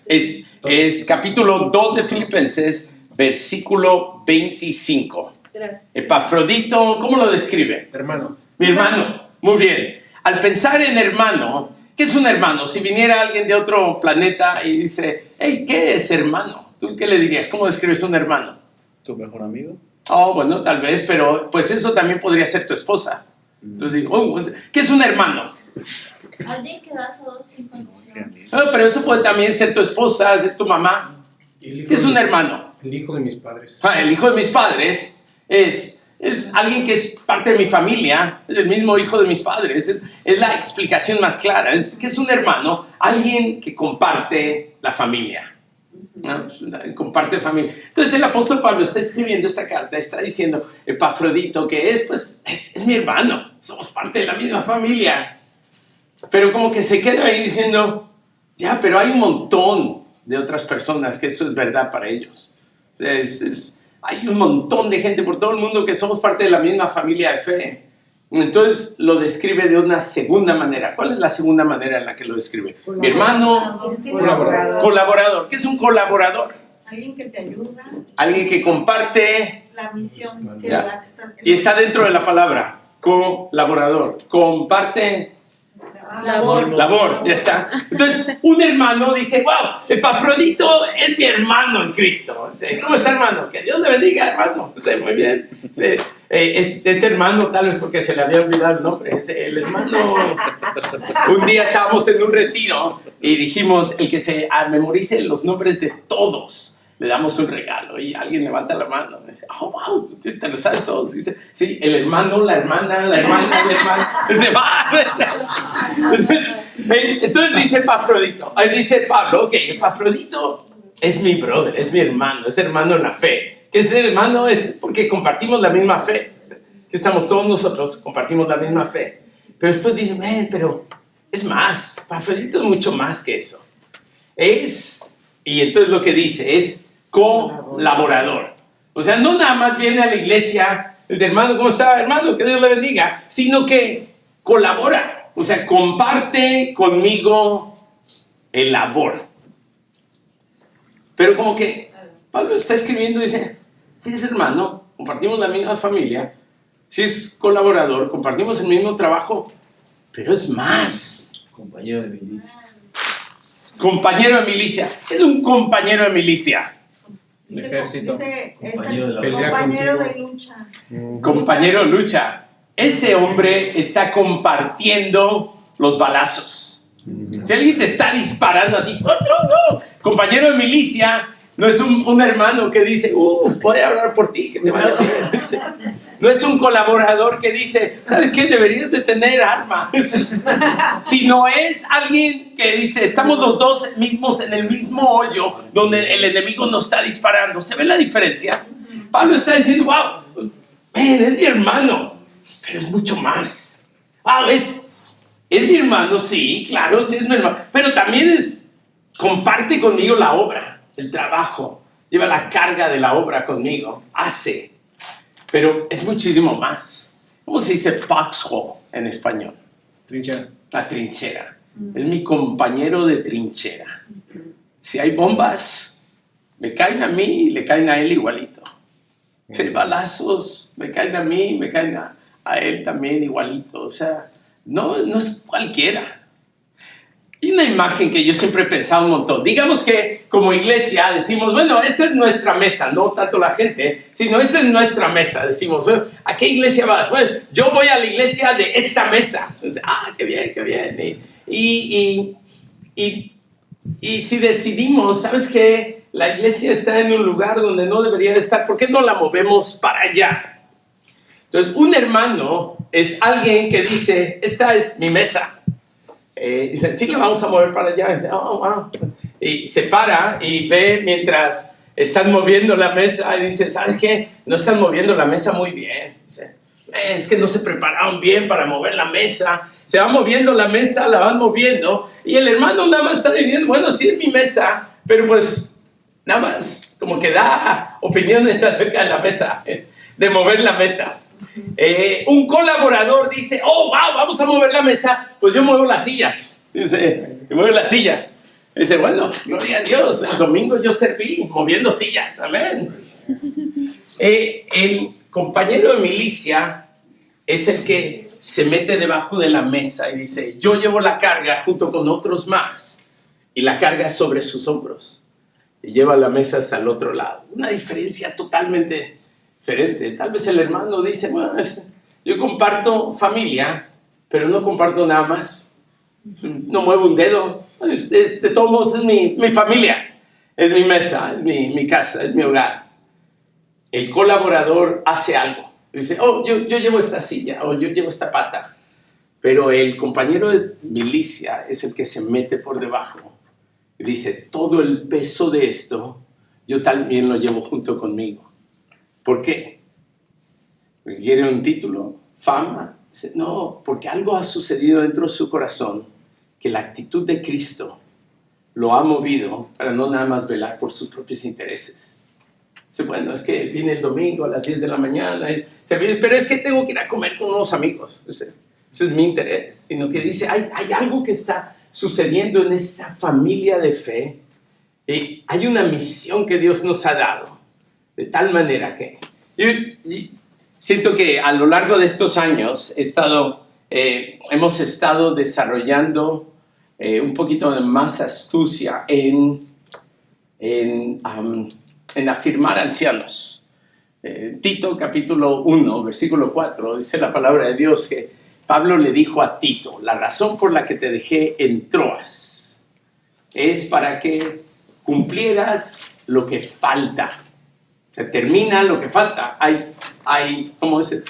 Speaker 1: Es capítulo 2 de Filipenses, versículo 25.
Speaker 8: Gracias.
Speaker 1: Epafrodito, ¿cómo lo describe?
Speaker 3: Hermano.
Speaker 1: Mi hermano. Muy bien. Al pensar en hermano, ¿qué es un hermano? Si viniera alguien de otro planeta y dice, hey, ¿qué es hermano? ¿Tú qué le dirías? ¿Cómo describes un hermano?
Speaker 9: ¿Tu mejor amigo?
Speaker 1: Oh, bueno, tal vez, pero pues eso también podría ser tu esposa. Entonces digo, ¿qué es un hermano?
Speaker 2: Alguien que da todo sin condición.
Speaker 1: Pero eso puede también ser tu esposa, ser tu mamá. ¿Qué es un hermano?
Speaker 6: El hijo de mis padres.
Speaker 1: El hijo de mis padres es alguien que es parte de mi familia, es el mismo hijo de mis padres. Es la explicación más clara. ¿Qué es un hermano? Alguien que comparte la familia. ¿No? Comparte familia. Entonces el apóstol Pablo está escribiendo esta carta, está diciendo, Epafrodito, que es mi hermano, somos parte de la misma familia. Pero como que se queda ahí diciendo, ya, pero hay un montón de otras personas que eso es verdad para ellos. Hay un montón de gente por todo el mundo que somos parte de la misma familia de fe. Entonces lo describe de una segunda manera. ¿Cuál es la segunda manera en la que lo describe? Mi hermano, colaborador. ¿Qué es un colaborador?
Speaker 4: Alguien que te ayuda.
Speaker 1: Alguien que comparte
Speaker 4: La misión.
Speaker 1: Y está dentro de la palabra, colaborador. Comparte labor, ya está. Entonces, un hermano dice, wow, Epafrodito es mi hermano en Cristo. ¿Cómo está, hermano? Que Dios le bendiga, hermano. Muy bien. Es hermano tal vez porque se le había olvidado el nombre. El hermano. Un día estábamos en un retiro y dijimos, el que se memorice los nombres de todos, le damos un regalo. Y alguien levanta la mano y dice, oh, wow, te lo sabes todos. Dice, sí, el hermano, la hermana, el hermano. Dice, entonces dice Epafrodito. Ahí dice Pablo, ok, Epafrodito es mi brother, es mi hermano, es hermano en la fe. ¿Qué es ser hermano? Es porque compartimos la misma fe. Que estamos todos nosotros, compartimos la misma fe. Pero después dice, pero es más, Epafrodito es mucho más que eso. Y entonces lo que dice es colaborador. O sea, no nada más viene a la iglesia, dice, hermano, ¿cómo está, hermano? Que Dios le bendiga. Sino que colabora, o sea, comparte conmigo el labor. Pero como que Pablo está escribiendo y dice, si es hermano, compartimos la misma familia, si es colaborador, compartimos el mismo trabajo, pero es más.
Speaker 5: Compañero de milicia.
Speaker 1: Compañero de milicia. ¿Qué es un compañero de milicia?
Speaker 3: El ejército.
Speaker 4: Compañero de lucha.
Speaker 1: Compañero de lucha. Ese hombre está compartiendo los balazos. Si alguien te está disparando a ti, no. Compañero de milicia no es un hermano que dice, voy a hablar por ti, que te vaya bien. No es un colaborador que dice, ¿sabes qué? Deberías de tener arma. Sino es alguien que dice, estamos los dos mismos en el mismo hoyo donde el enemigo nos está disparando. ¿Se ve la diferencia? Pablo está diciendo, wow, es mi hermano, pero es mucho más. Es mi hermano, sí, claro, sí es mi hermano, pero también comparte conmigo la obra, el trabajo, lleva la carga de la obra conmigo, hace. Pero es muchísimo más. ¿Cómo se dice foxhole en español?
Speaker 3: Trinchera.
Speaker 1: La trinchera. Es mi compañero de trinchera. Si hay bombas, me caen a mí y le caen a él igualito. Si hay balazos, me caen a mí y me caen a él también igualito. O sea, no es cualquiera. Y una imagen que yo siempre he pensado un montón. Digamos que como iglesia decimos, bueno, esta es nuestra mesa, no tanto la gente, sino esta es nuestra mesa. Decimos, bueno, ¿a qué iglesia vas? Bueno, yo voy a la iglesia de esta mesa. Entonces, qué bien, qué bien. Y si decidimos, ¿sabes qué? La iglesia está en un lugar donde no debería de estar, ¿por qué no la movemos para allá? Entonces, un hermano es alguien que dice, esta es mi mesa. Dice, sí, la vamos a mover para allá. Dice, wow. Y se para y ve mientras están moviendo la mesa y dice, ¿sabes qué? No están moviendo la mesa muy bien. Dice, es que no se prepararon bien para mover la mesa. Se va moviendo la mesa, la van moviendo. Y el hermano nada más está diciendo, bueno, sí es mi mesa, pero pues nada más como que da opiniones acerca de la mesa, de mover la mesa. Un colaborador dice, wow, vamos a mover la mesa, pues yo muevo las sillas. Dice, muevo la silla. Dice, bueno, gloria a Dios, el domingo yo serví moviendo sillas, amén. El compañero de milicia es el que se mete debajo de la mesa y dice, yo llevo la carga junto con otros más, y la carga es sobre sus hombros y lleva la mesa hasta el otro lado. Una diferencia totalmente diferente. Tal vez el hermano dice, bueno, yo comparto familia, pero no comparto nada más. No muevo un dedo. De todos modos es mi familia, es mi mesa, es mi casa, es mi hogar. El colaborador hace algo. Dice, oh, yo llevo esta silla, o yo llevo esta pata. Pero el compañero de milicia es el que se mete por debajo y dice, todo el peso de esto, yo también lo llevo junto conmigo. ¿Por qué? ¿Porque quiere un título? ¿Fama? Dice, no, porque algo ha sucedido dentro de su corazón, que la actitud de Cristo lo ha movido para no nada más velar por sus propios intereses. Dice, bueno, es que viene el domingo a las 10 de la mañana, pero es que tengo que ir a comer con unos amigos. Ese es mi interés. Sino que dice, hay algo que está sucediendo en esta familia de fe. Y hay una misión que Dios nos ha dado. De tal manera que yo siento que a lo largo de estos años hemos estado desarrollando un poquito de más astucia en afirmar ancianos. Tito capítulo 1, versículo 4, dice la palabra de Dios que Pablo le dijo a Tito, la razón por la que te dejé en Troas es para que cumplieras lo que falta. Se termina lo que falta. Hay ¿cómo dice?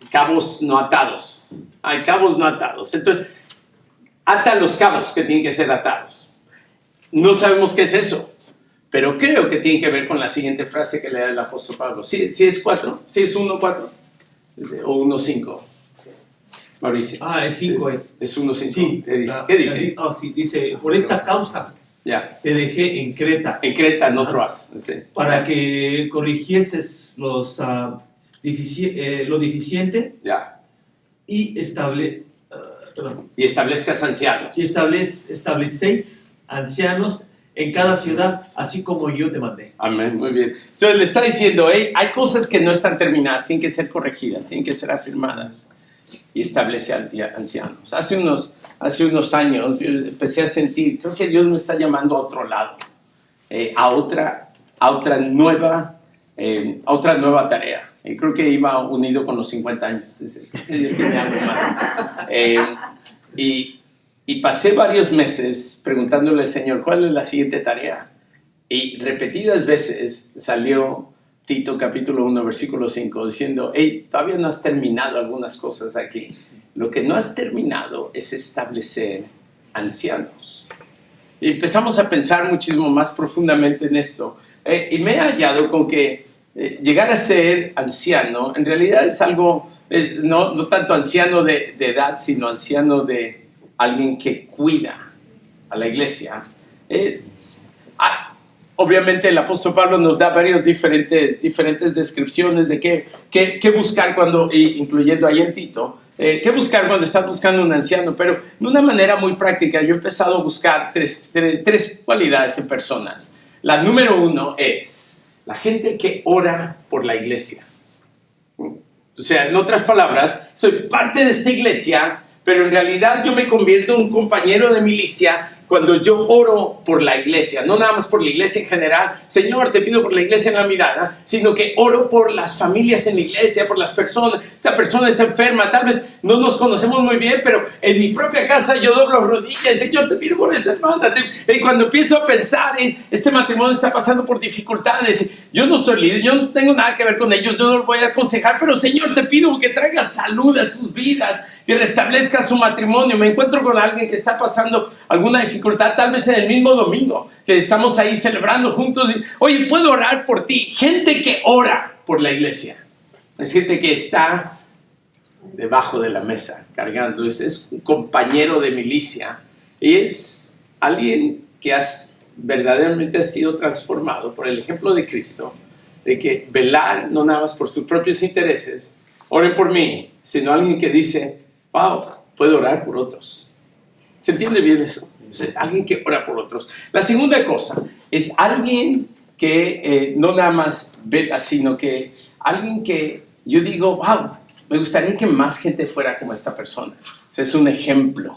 Speaker 1: Cabos no atados. Hay cabos no atados. Entonces, ata los cabos que tienen que ser atados. No sabemos qué es eso, pero creo que tiene que ver con la siguiente frase que le da el apóstol Pablo. ¿Sí es 4? ¿Sí es 1:4? ¿O 1:5? Mauricio.
Speaker 5: Es 5.
Speaker 1: Es 1:5.
Speaker 5: Sí.
Speaker 1: ¿Qué dice?
Speaker 5: Sí, dice, por esta causa te dejé en Creta.
Speaker 1: En Creta, no Troas. Sí.
Speaker 5: Para que corrigieses lo deficiente y
Speaker 1: establezcas ancianos.
Speaker 5: Y establecéis ancianos en cada ciudad, así como yo te mandé.
Speaker 1: Amén, muy bien. Entonces le está diciendo, hay cosas que no están terminadas, tienen que ser corregidas, tienen que ser afirmadas. Y establece ancianos. Hace unos años yo empecé a sentir, creo que Dios me está llamando a otro lado, a otra nueva tarea. Y creo que iba unido con los 50 años. Dios tiene algo más. Y pasé varios meses preguntándole al Señor, ¿cuál es la siguiente tarea? Y repetidas veces salió Tito capítulo 1, versículo 5, diciendo, hey, todavía no has terminado algunas cosas aquí. Lo que no has terminado es establecer ancianos. Y empezamos a pensar muchísimo más profundamente en esto. Y me he hallado con que llegar a ser anciano, en realidad es algo, no tanto anciano de edad, sino anciano de alguien que cuida a la iglesia. Obviamente el apóstol Pablo nos da varias diferentes descripciones de qué buscar cuando, incluyendo ahí en Tito, qué buscar cuando estás buscando un anciano, pero de una manera muy práctica yo he empezado a buscar tres cualidades en personas. La número 1 es la gente que ora por la iglesia. O sea, en otras palabras, soy parte de esta iglesia, pero en realidad yo me convierto en un compañero de milicia cuando yo oro por la iglesia, no nada más por la iglesia en general, Señor, te pido por la iglesia en la mirada, sino que oro por las familias en la iglesia, por las personas. Esta persona está enferma, tal vez no nos conocemos muy bien, pero en mi propia casa yo doblo rodillas y Señor, te pido por esa hermana. Y cuando empiezo a pensar, este matrimonio está pasando por dificultades, yo no soy líder, yo no tengo nada que ver con ellos, yo no los voy a aconsejar, pero Señor, te pido que traigas salud a sus vidas, que restablezca su matrimonio. Me encuentro con alguien que está pasando alguna dificultad, tal vez en el mismo domingo, que estamos ahí celebrando juntos. Oye, ¿puedo orar por ti? Gente que ora por la iglesia. Es gente que está debajo de la mesa, cargando. Es un compañero de milicia. Y es alguien que verdaderamente ha sido transformado por el ejemplo de Cristo, de que velar no nada más por sus propios intereses, ore por mí, sino alguien que dice, wow, puedo orar por otros. ¿Se entiende bien eso? O sea, alguien que ora por otros. La segunda cosa es alguien que no nada más vela, sino que alguien que yo digo, wow, me gustaría que más gente fuera como esta persona. O sea, es un ejemplo.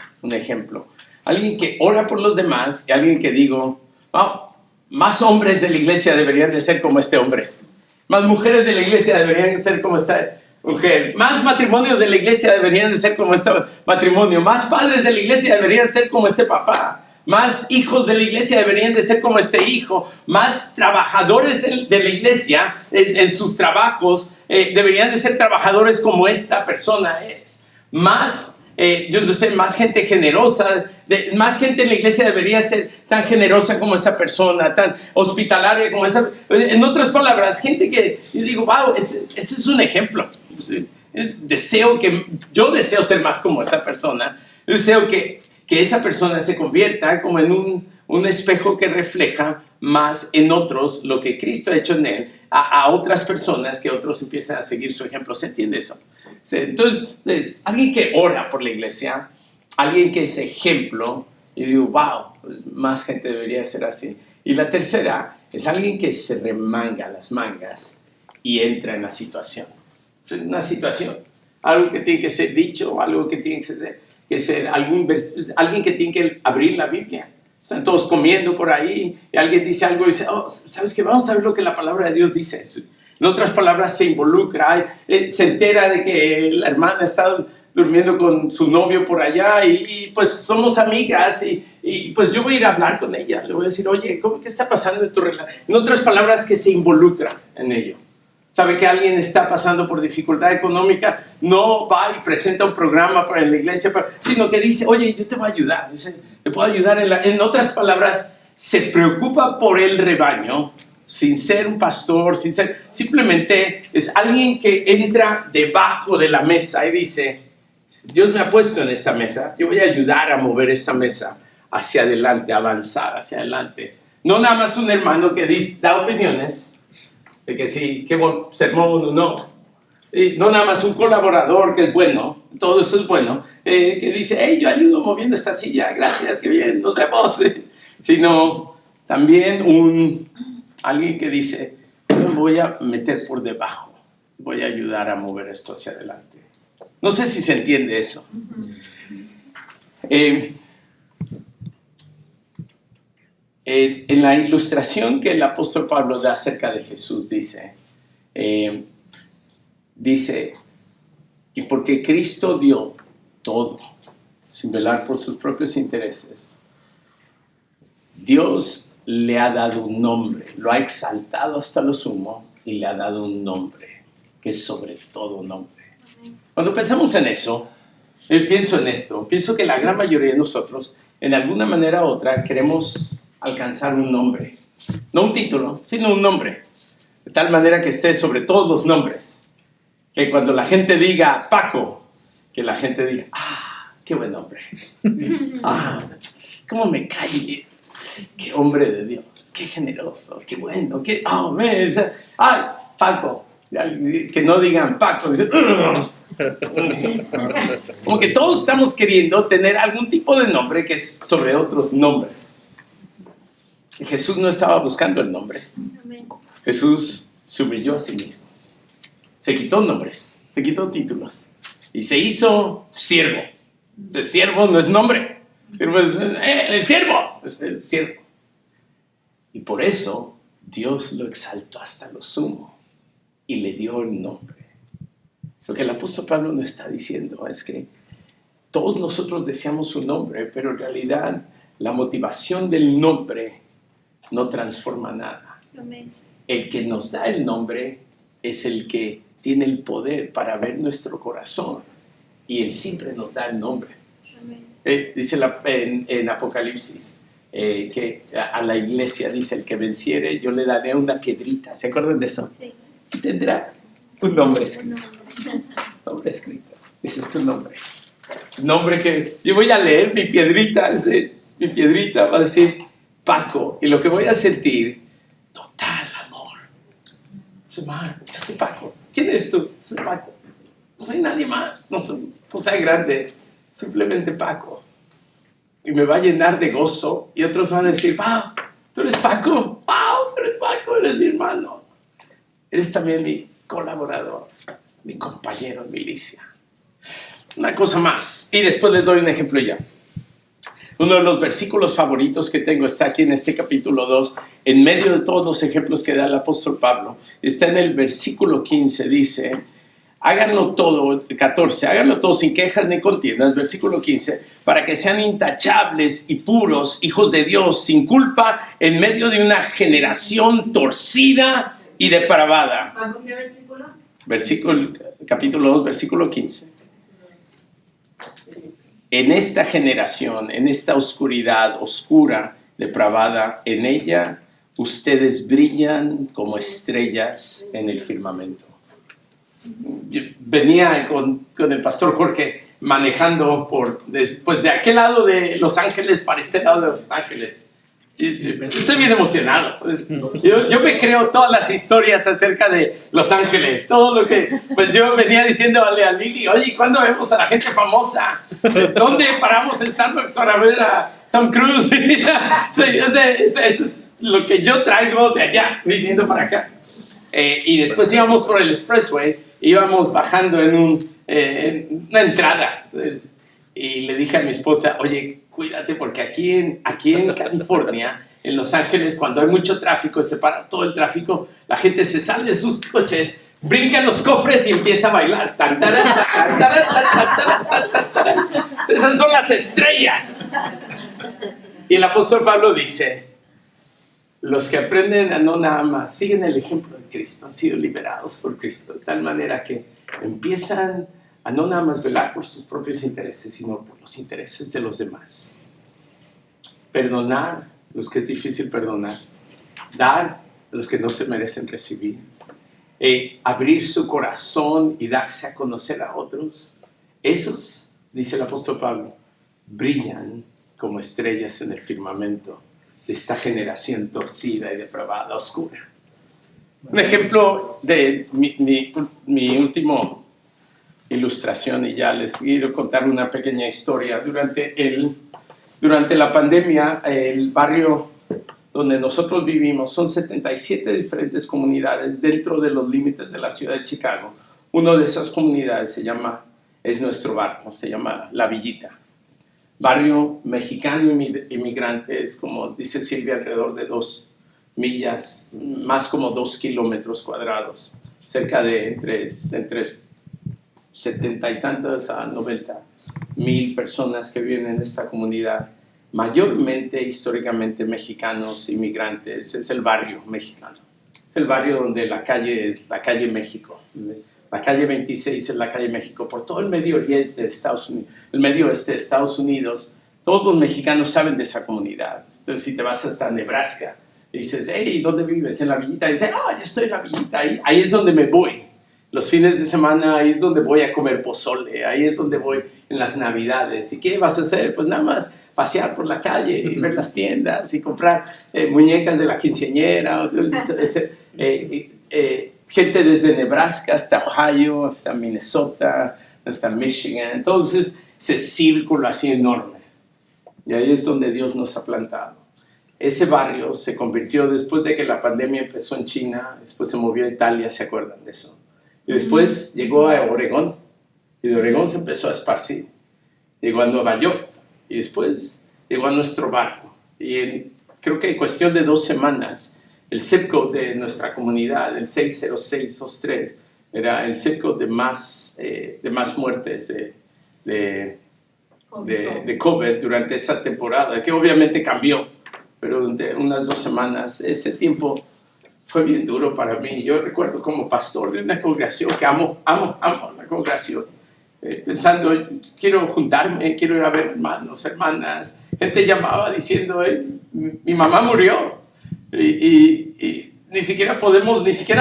Speaker 1: Alguien que ora por los demás y alguien que digo, wow, más hombres de la iglesia deberían de ser como este hombre. Más mujeres de la iglesia deberían de ser como esta mujer. Más matrimonios de la iglesia deberían de ser como este matrimonio. Más padres de la iglesia deberían ser como este papá. Más hijos de la iglesia deberían de ser como este hijo. Más trabajadores de la iglesia en sus trabajos deberían de ser trabajadores como esta persona es. Más yo no sé, más gente generosa, más gente en la iglesia debería ser tan generosa como esa persona, tan hospitalaria como esa. En otras palabras, gente que yo digo, wow, ese es un ejemplo. Yo deseo ser más como esa persona. Yo deseo que esa persona se convierta como en un espejo que refleja más en otros lo que Cristo ha hecho en él, a otras personas, que otros empiezan a seguir su ejemplo. ¿Se entiende eso? Entonces, alguien que ora por la iglesia, alguien que es ejemplo, yo digo, wow, pues más gente debería ser así. Y la tercera es alguien que se remanga las mangas y entra en la situación. Una situación, algo que tiene que ser dicho, algo que tiene que ser alguien que tiene que abrir la Biblia. Están todos comiendo por ahí y alguien dice algo y dice, oh, ¿sabes qué? Vamos a ver lo que la palabra de Dios dice. En otras palabras, se involucra, se entera de que la hermana está durmiendo con su novio por allá y pues somos amigas y pues yo voy a ir a hablar con ella. Le voy a decir, oye, ¿qué está pasando en tu relación? En otras palabras, que se involucra en ello. Sabe que alguien está pasando por dificultad económica, no va y presenta un programa para la iglesia, sino que dice, oye, yo te voy a ayudar, te puedo ayudar. En otras palabras, se preocupa por el rebaño, sin ser un pastor, simplemente es alguien que entra debajo de la mesa y dice, Dios me ha puesto en esta mesa, yo voy a ayudar a mover esta mesa hacia adelante, avanzar hacia adelante. No nada más un hermano que da opiniones, de que sí, qué buen sermón o no. No nada más un colaborador que es bueno, todo esto es bueno, que dice, hey, yo ayudo moviendo esta silla, gracias, qué bien, nos vemos. Sino también alguien que dice, yo me voy a meter por debajo, voy a ayudar a mover esto hacia adelante. No sé si se entiende eso. En la ilustración que el apóstol Pablo da acerca de Jesús dice, y porque Cristo dio todo, sin velar por sus propios intereses, Dios le ha dado un nombre, lo ha exaltado hasta lo sumo y le ha dado un nombre que es sobre todo nombre. Cuando pensamos en eso, pienso en esto, pienso que la gran mayoría de nosotros, en alguna manera u otra, queremos alcanzar un nombre, no un título, sino un nombre, de tal manera que esté sobre todos los nombres, que cuando la gente diga Paco, que la gente diga, qué buen nombre, cómo me cae bien, qué hombre de Dios, qué generoso, qué bueno, Paco, que no digan Paco, dicen, como que todos estamos queriendo tener algún tipo de nombre que es sobre otros nombres. Jesús no estaba buscando el nombre. Jesús se humilló a sí mismo. Se quitó nombres, se quitó títulos y se hizo siervo. El siervo no es nombre. El siervo es el siervo. Y por eso Dios lo exaltó hasta lo sumo y le dio el nombre. Lo que el apóstol Pablo nos está diciendo es que todos nosotros deseamos un nombre, pero en realidad la motivación del nombre no transforma nada.
Speaker 2: Amén.
Speaker 1: El que nos da el nombre es el que tiene el poder para ver nuestro corazón y Él siempre nos da el nombre. Dice en Apocalipsis que a la iglesia dice, el que venciere yo le daré una piedrita. ¿Se acuerdan de eso?
Speaker 2: Sí.
Speaker 1: Y tendrá un nombre escrito. Nombre escrito. Ese es tu nombre. Nombre que yo voy a leer mi piedrita. Mi piedrita va a decir Paco. Y lo que voy a sentir, total amor. Yo soy Paco. ¿Quién eres tú? Soy Paco. No soy nadie más. No soy grande. Simplemente Paco. Y me va a llenar de gozo. Y otros van a decir, wow, tú eres Paco. Wow, tú eres Paco, eres mi hermano. Eres también mi colaborador, mi compañero en milicia. Una cosa más. Y después les doy un ejemplo ya. Uno de los versículos favoritos que tengo está aquí en este capítulo 2, en medio de todos los ejemplos que da el apóstol Pablo. Está en el versículo 15, dice, háganlo todo, 14, háganlo todo sin quejas ni contiendas, versículo 15, para que sean intachables y puros, hijos de Dios, sin culpa, en medio de una generación torcida y depravada.
Speaker 4: ¿Bajo qué versículo?
Speaker 1: Capítulo 2, versículo 15. En esta generación, en esta oscuridad oscura, depravada, en ella ustedes brillan como estrellas en el firmamento. Yo venía con el pastor Jorge manejando después de aquel lado de Los Ángeles para este lado de Los Ángeles. Estoy bien emocionado. Yo me creo todas las historias acerca de Los Ángeles. Todo lo que, pues yo venía diciéndole a Lili, oye, ¿cuándo vemos a la gente famosa? ¿Dónde paramos en Starbucks para ver a Tom Cruise? Eso es lo que yo traigo de allá, viniendo para acá. Y después íbamos por el expressway, íbamos bajando en una entrada. Y le dije a mi esposa, oye, cuídate porque aquí en California, en Los Ángeles, cuando hay mucho tráfico, se para todo el tráfico, la gente se sale de sus coches, brinca en los cofres y empieza a bailar. Esas son las estrellas. Y el apóstol Pablo dice, los que aprenden a no nada más, siguen el ejemplo de Cristo, han sido liberados por Cristo, de tal manera que empiezan a no nada más velar por sus propios intereses, sino por los intereses de los demás. Perdonar a los que es difícil perdonar. Dar a los que no se merecen recibir. Abrir su corazón y darse a conocer a otros. Esos, dice el apóstol Pablo, brillan como estrellas en el firmamento de esta generación torcida y depravada, oscura. Un ejemplo de mi último ilustración, y ya les quiero contar una pequeña historia. Durante la pandemia, el barrio donde nosotros vivimos son 77 diferentes comunidades dentro de los límites de la ciudad de Chicago. Una de esas comunidades es nuestro barrio, se llama La Villita. Barrio mexicano inmigrante, es como dice Silvia, alrededor de 2 millas, más como 2 kilómetros cuadrados, cerca de entre 70 y tantas a 90,000 personas que viven en esta comunidad, mayormente históricamente mexicanos, inmigrantes. Es el barrio mexicano, es el barrio donde la calle es la calle México, la calle 26 es la calle México. Por todo el medio oriente de Estados Unidos, el medio oeste de Estados Unidos, todos los mexicanos saben de esa comunidad. Entonces, si te vas hasta Nebraska y dices, hey, ¿dónde vives? En La Villita. Y dices, yo estoy en La Villita, ahí es donde me voy. Los fines de semana, ahí es donde voy a comer pozole, ahí es donde voy en las Navidades. ¿Y qué vas a hacer? Pues nada más pasear por la calle y ver las tiendas y comprar muñecas de la quinceañera. Gente desde Nebraska hasta Ohio, hasta Minnesota, hasta Michigan. Entonces, ese círculo así enorme. Y ahí es donde Dios nos ha plantado. Ese barrio se convirtió, después de que la pandemia empezó en China, después se movió a Italia, ¿se acuerdan de eso? Y después llegó a Oregón, y de Oregón se empezó a esparcir. Llegó a Nueva York, y después llegó a nuestro barrio. Y creo que en cuestión de 2 semanas, el zip code de nuestra comunidad, el 60623, era el zip code de más muertes de COVID durante esa temporada, que obviamente cambió, pero durante unas 2 semanas, ese tiempo fue bien duro para mí. Yo recuerdo como pastor de una congregación que amo la congregación, pensando, quiero juntarme, quiero ir a ver hermanos, hermanas. Gente llamaba diciendo, mi mamá murió y ni siquiera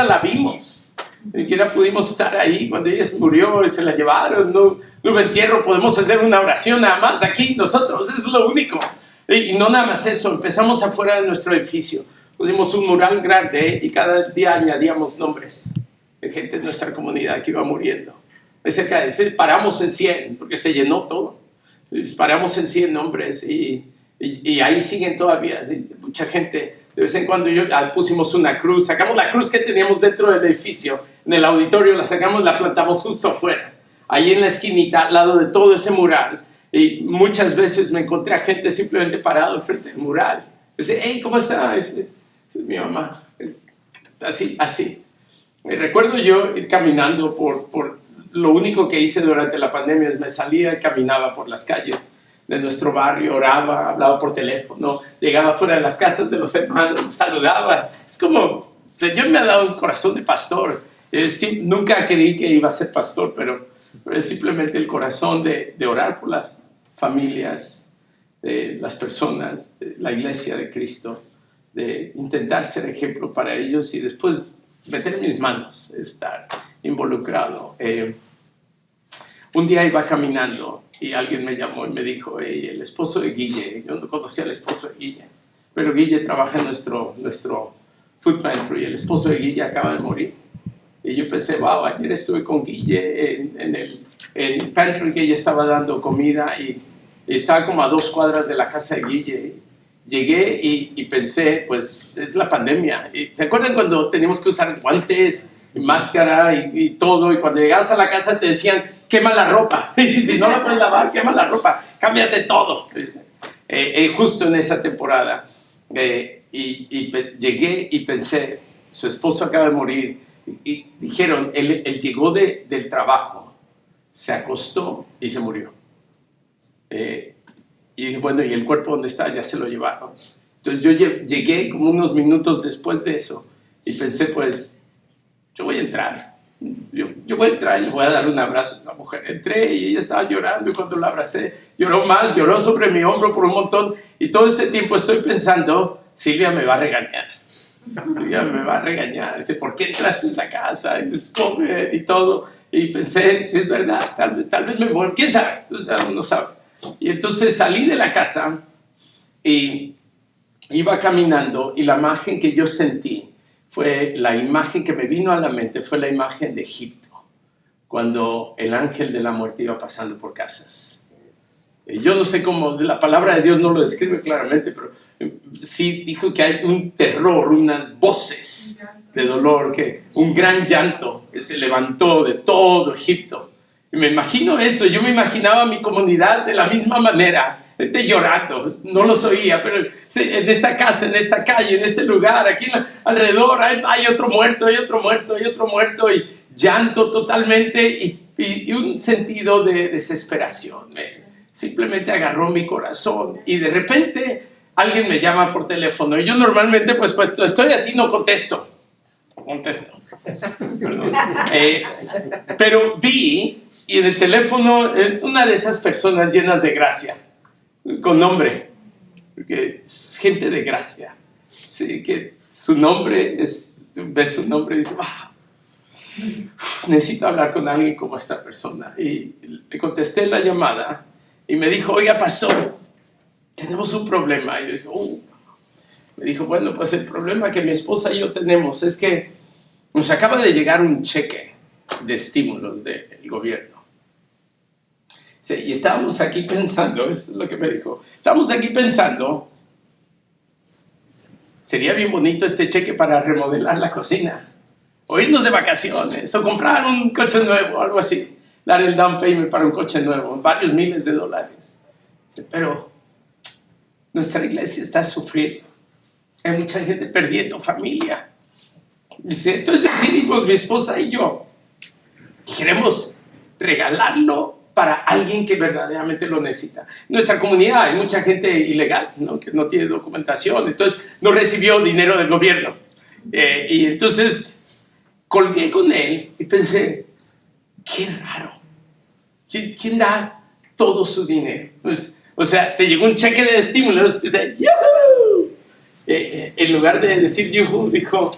Speaker 1: la vimos, ni siquiera pudimos estar ahí cuando ella murió y se la llevaron. No hubo entierro, podemos hacer una oración nada más aquí nosotros, eso es lo único. Y no nada más eso, empezamos afuera de nuestro edificio. Pusimos un mural grande y cada día añadíamos nombres de gente de nuestra comunidad que iba muriendo. Paramos en 100 porque se llenó todo. Paramos en 100 nombres y ahí siguen todavía. Mucha gente, de vez en cuando pusimos una cruz, sacamos la cruz que teníamos dentro del edificio, en el auditorio la sacamos, la plantamos justo afuera. Ahí en la esquinita, al lado de todo ese mural, Y muchas veces me encontré a gente simplemente parado enfrente del mural. Dice, hey, ¿cómo está? Esa es mi mamá. Así. Me recuerdo yo ir caminando por lo único que hice durante la pandemia es me salía y caminaba por las calles de nuestro barrio, oraba, hablaba por teléfono, llegaba fuera de las casas de los hermanos, saludaba. Es como, Dios me ha dado un corazón de pastor. Nunca creí que iba a ser pastor, pero es simplemente el corazón de orar por las familias, de las personas, de la iglesia de Cristo, de intentar ser ejemplo para ellos y después meter mis manos, estar involucrado. Un día iba caminando y alguien me llamó y me dijo, hey, el esposo de Guille, yo no conocía al esposo de Guille, pero Guille trabaja en nuestro food pantry, el esposo de Guille acaba de morir. Y yo pensé, wow, ayer estuve con Guille en el pantry que ella estaba dando comida y estaba como a 2 cuadras de la casa de Guille. Llegué y pensé, pues es la pandemia. ¿Se acuerdan cuando teníamos que usar guantes y máscara y todo? Y cuando llegabas a la casa te decían, quema la ropa. Y si no la puedes lavar, quema la ropa. Cámbiate todo. Justo en esa temporada. Llegué y pensé, su esposo acaba de morir. Y dijeron, él llegó del trabajo, se acostó y se murió. Y bueno, ¿y el cuerpo dónde está? Ya se lo llevaron. Entonces yo llegué como unos minutos después de eso y pensé, pues, yo voy a entrar. Yo voy a entrar y le voy a dar un abrazo a esta mujer. Entré y ella estaba llorando y cuando la abracé, lloró sobre mi hombro por un montón. Y todo este tiempo estoy pensando, Silvia me va a regañar. Silvia me va a regañar. Dice, ¿por qué entraste a esa casa? Y come y todo. Y pensé, sí, es verdad, tal vez me muero. ¿Quién sabe? O sea, uno sabe. Y entonces salí de la casa y iba caminando y la imagen que yo sentí fue la imagen que me vino a la mente, fue la imagen de Egipto, cuando el ángel de la muerte iba pasando por casas. Yo no sé cómo, la palabra de Dios no lo describe claramente, pero sí dijo que hay un terror, unas voces de dolor, que un gran llanto que se levantó de todo Egipto. Y me imagino eso, yo me imaginaba a mi comunidad de la misma manera, gente llorando, no los oía, pero en esta casa, en esta calle, en este lugar, aquí alrededor hay otro muerto, hay otro muerto, hay otro muerto, y llanto totalmente y un sentido de desesperación. Simplemente agarró mi corazón y de repente alguien me llama por teléfono y yo normalmente pues estoy así, no contesto. Pero vi y en el teléfono una de esas personas llenas de gracia, con nombre, que es gente de gracia, sí, que su nombre ves su nombre y dices, necesito hablar con alguien como esta persona. Y le contesté la llamada y me dijo, oiga, pastor, tenemos un problema. Y yo dije, me dijo, bueno, pues el problema que mi esposa y yo tenemos es que nos acaba de llegar un cheque de estímulos del gobierno. Sí, y estábamos aquí pensando, eso es lo que me dijo, estábamos aquí pensando, sería bien bonito este cheque para remodelar la cocina, o irnos de vacaciones, o comprar un coche nuevo, algo así, dar el down payment para un coche nuevo, varios miles de dólares. Sí, pero nuestra iglesia está sufriendo, hay mucha gente perdiendo familia. Dice, entonces decidimos mi esposa y yo queremos regalarlo para alguien que verdaderamente lo necesita. En nuestra comunidad hay mucha gente ilegal, ¿no? Que no tiene documentación, entonces no recibió dinero del gobierno. Y entonces colgué con él y pensé, qué raro, ¿quién da todo su dinero? Pues, o sea, te llegó un cheque de estímulos y dice, ¡yuhu! En lugar de decir yuhu, dijo,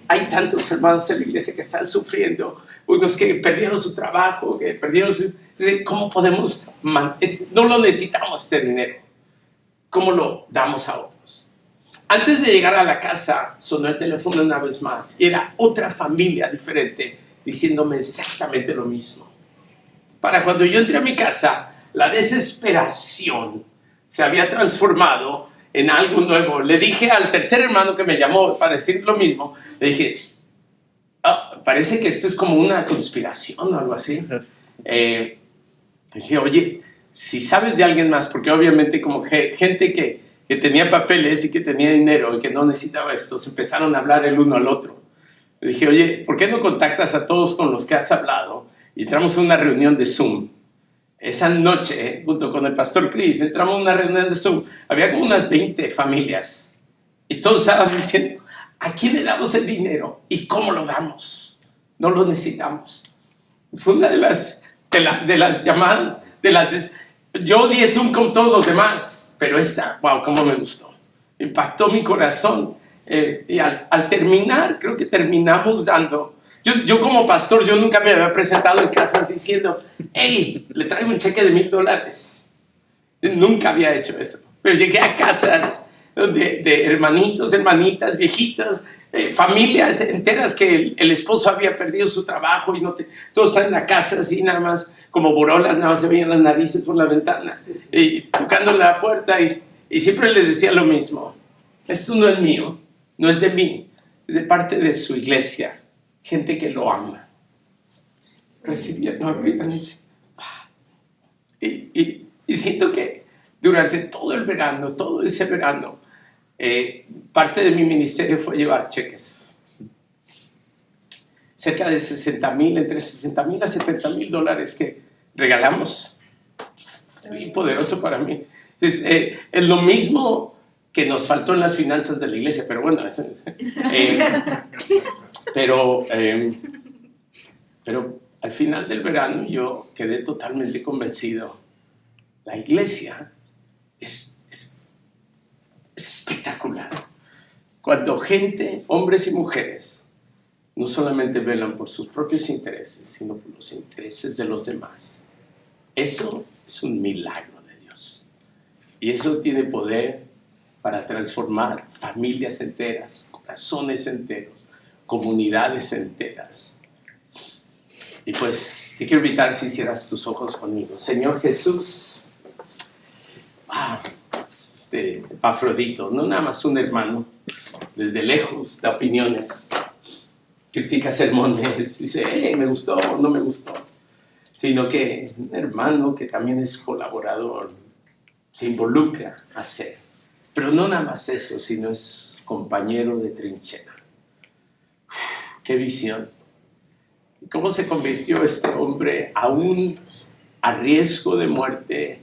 Speaker 1: hay tantos hermanos en la iglesia que están sufriendo, unos que perdieron su trabajo, que perdieron su... ¿Cómo podemos? No lo necesitamos este dinero. ¿Cómo lo damos a otros? Antes de llegar a la casa, sonó el teléfono una vez más. Y era otra familia diferente diciéndome exactamente lo mismo. Para cuando yo entré a mi casa, la desesperación se había transformado en algo nuevo. Le dije al tercer hermano que me llamó para decir lo mismo, le dije, parece que esto es como una conspiración o algo así. Dije, oye, si sabes de alguien más, porque obviamente como gente que tenía papeles y que tenía dinero y que no necesitaba esto, se empezaron a hablar el uno al otro. Le dije, oye, ¿por qué no contactas a todos con los que has hablado? Y entramos a una reunión de Zoom. Esa noche, junto con el pastor Chris, entramos a una reunión de Zoom. Había como unas 20 familias. Y todos estaban diciendo, ¿a quién le damos el dinero? ¿Y cómo lo damos? No lo necesitamos. Fue una de las llamadas, yo odié Zoom con todos los demás, pero esta, wow, cómo me gustó. Impactó mi corazón. Y al terminar, creo que terminamos dando. Yo como pastor, yo nunca me había presentado en casas diciendo, hey, le traigo un cheque de $1,000. Nunca había hecho eso. Pero llegué a casas de hermanitos, hermanitas, viejitas, familias enteras que el esposo había perdido su trabajo y todos están en la casa así nada más, como borolas, nada más se veían las narices por la ventana, y tocando la puerta y siempre les decía lo mismo, esto no es mío, no es de mí, es de parte de su iglesia, gente que lo ama. Recibiendo y siento que durante todo el verano, todo ese verano, parte de mi ministerio fue llevar cheques. Cerca de 60,000, entre 60,000 a 70,000 que regalamos. Muy poderoso para mí. Entonces, es lo mismo que nos faltó en las finanzas de la iglesia, pero bueno, eso es. Pero al final del verano yo quedé totalmente convencido. La iglesia es espectacular. Cuando gente, hombres y mujeres, no solamente velan por sus propios intereses, sino por los intereses de los demás. Eso es un milagro de Dios. Y eso tiene poder para transformar familias enteras, corazones enteros, comunidades enteras. Y pues, te quiero invitar si cierras tus ojos conmigo. Señor Jesús, Epafrodito, no nada más un hermano, desde lejos da opiniones, critica sermones, dice, me gustó o no me gustó, sino que un hermano que también es colaborador, se involucra a hacer, pero no nada más eso, sino es compañero de trinchera. ¡Qué visión! ¿Cómo se convirtió este hombre aún a riesgo de muerte,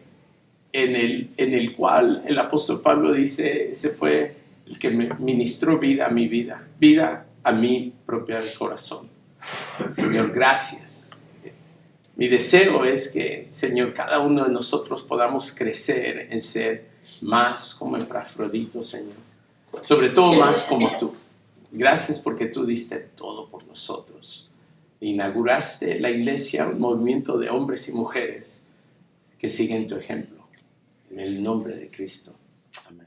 Speaker 1: en el cual el apóstol Pablo dice, ese fue el que me ministró vida a mi propio corazón? Señor, gracias. Mi deseo es que, Señor, cada uno de nosotros podamos crecer en ser más como Epafrodito, Señor. Sobre todo más como tú. Gracias porque tú diste todo por nosotros. Inauguraste la iglesia, un movimiento de hombres y mujeres que siguen tu ejemplo. En el nombre de Cristo. Amén.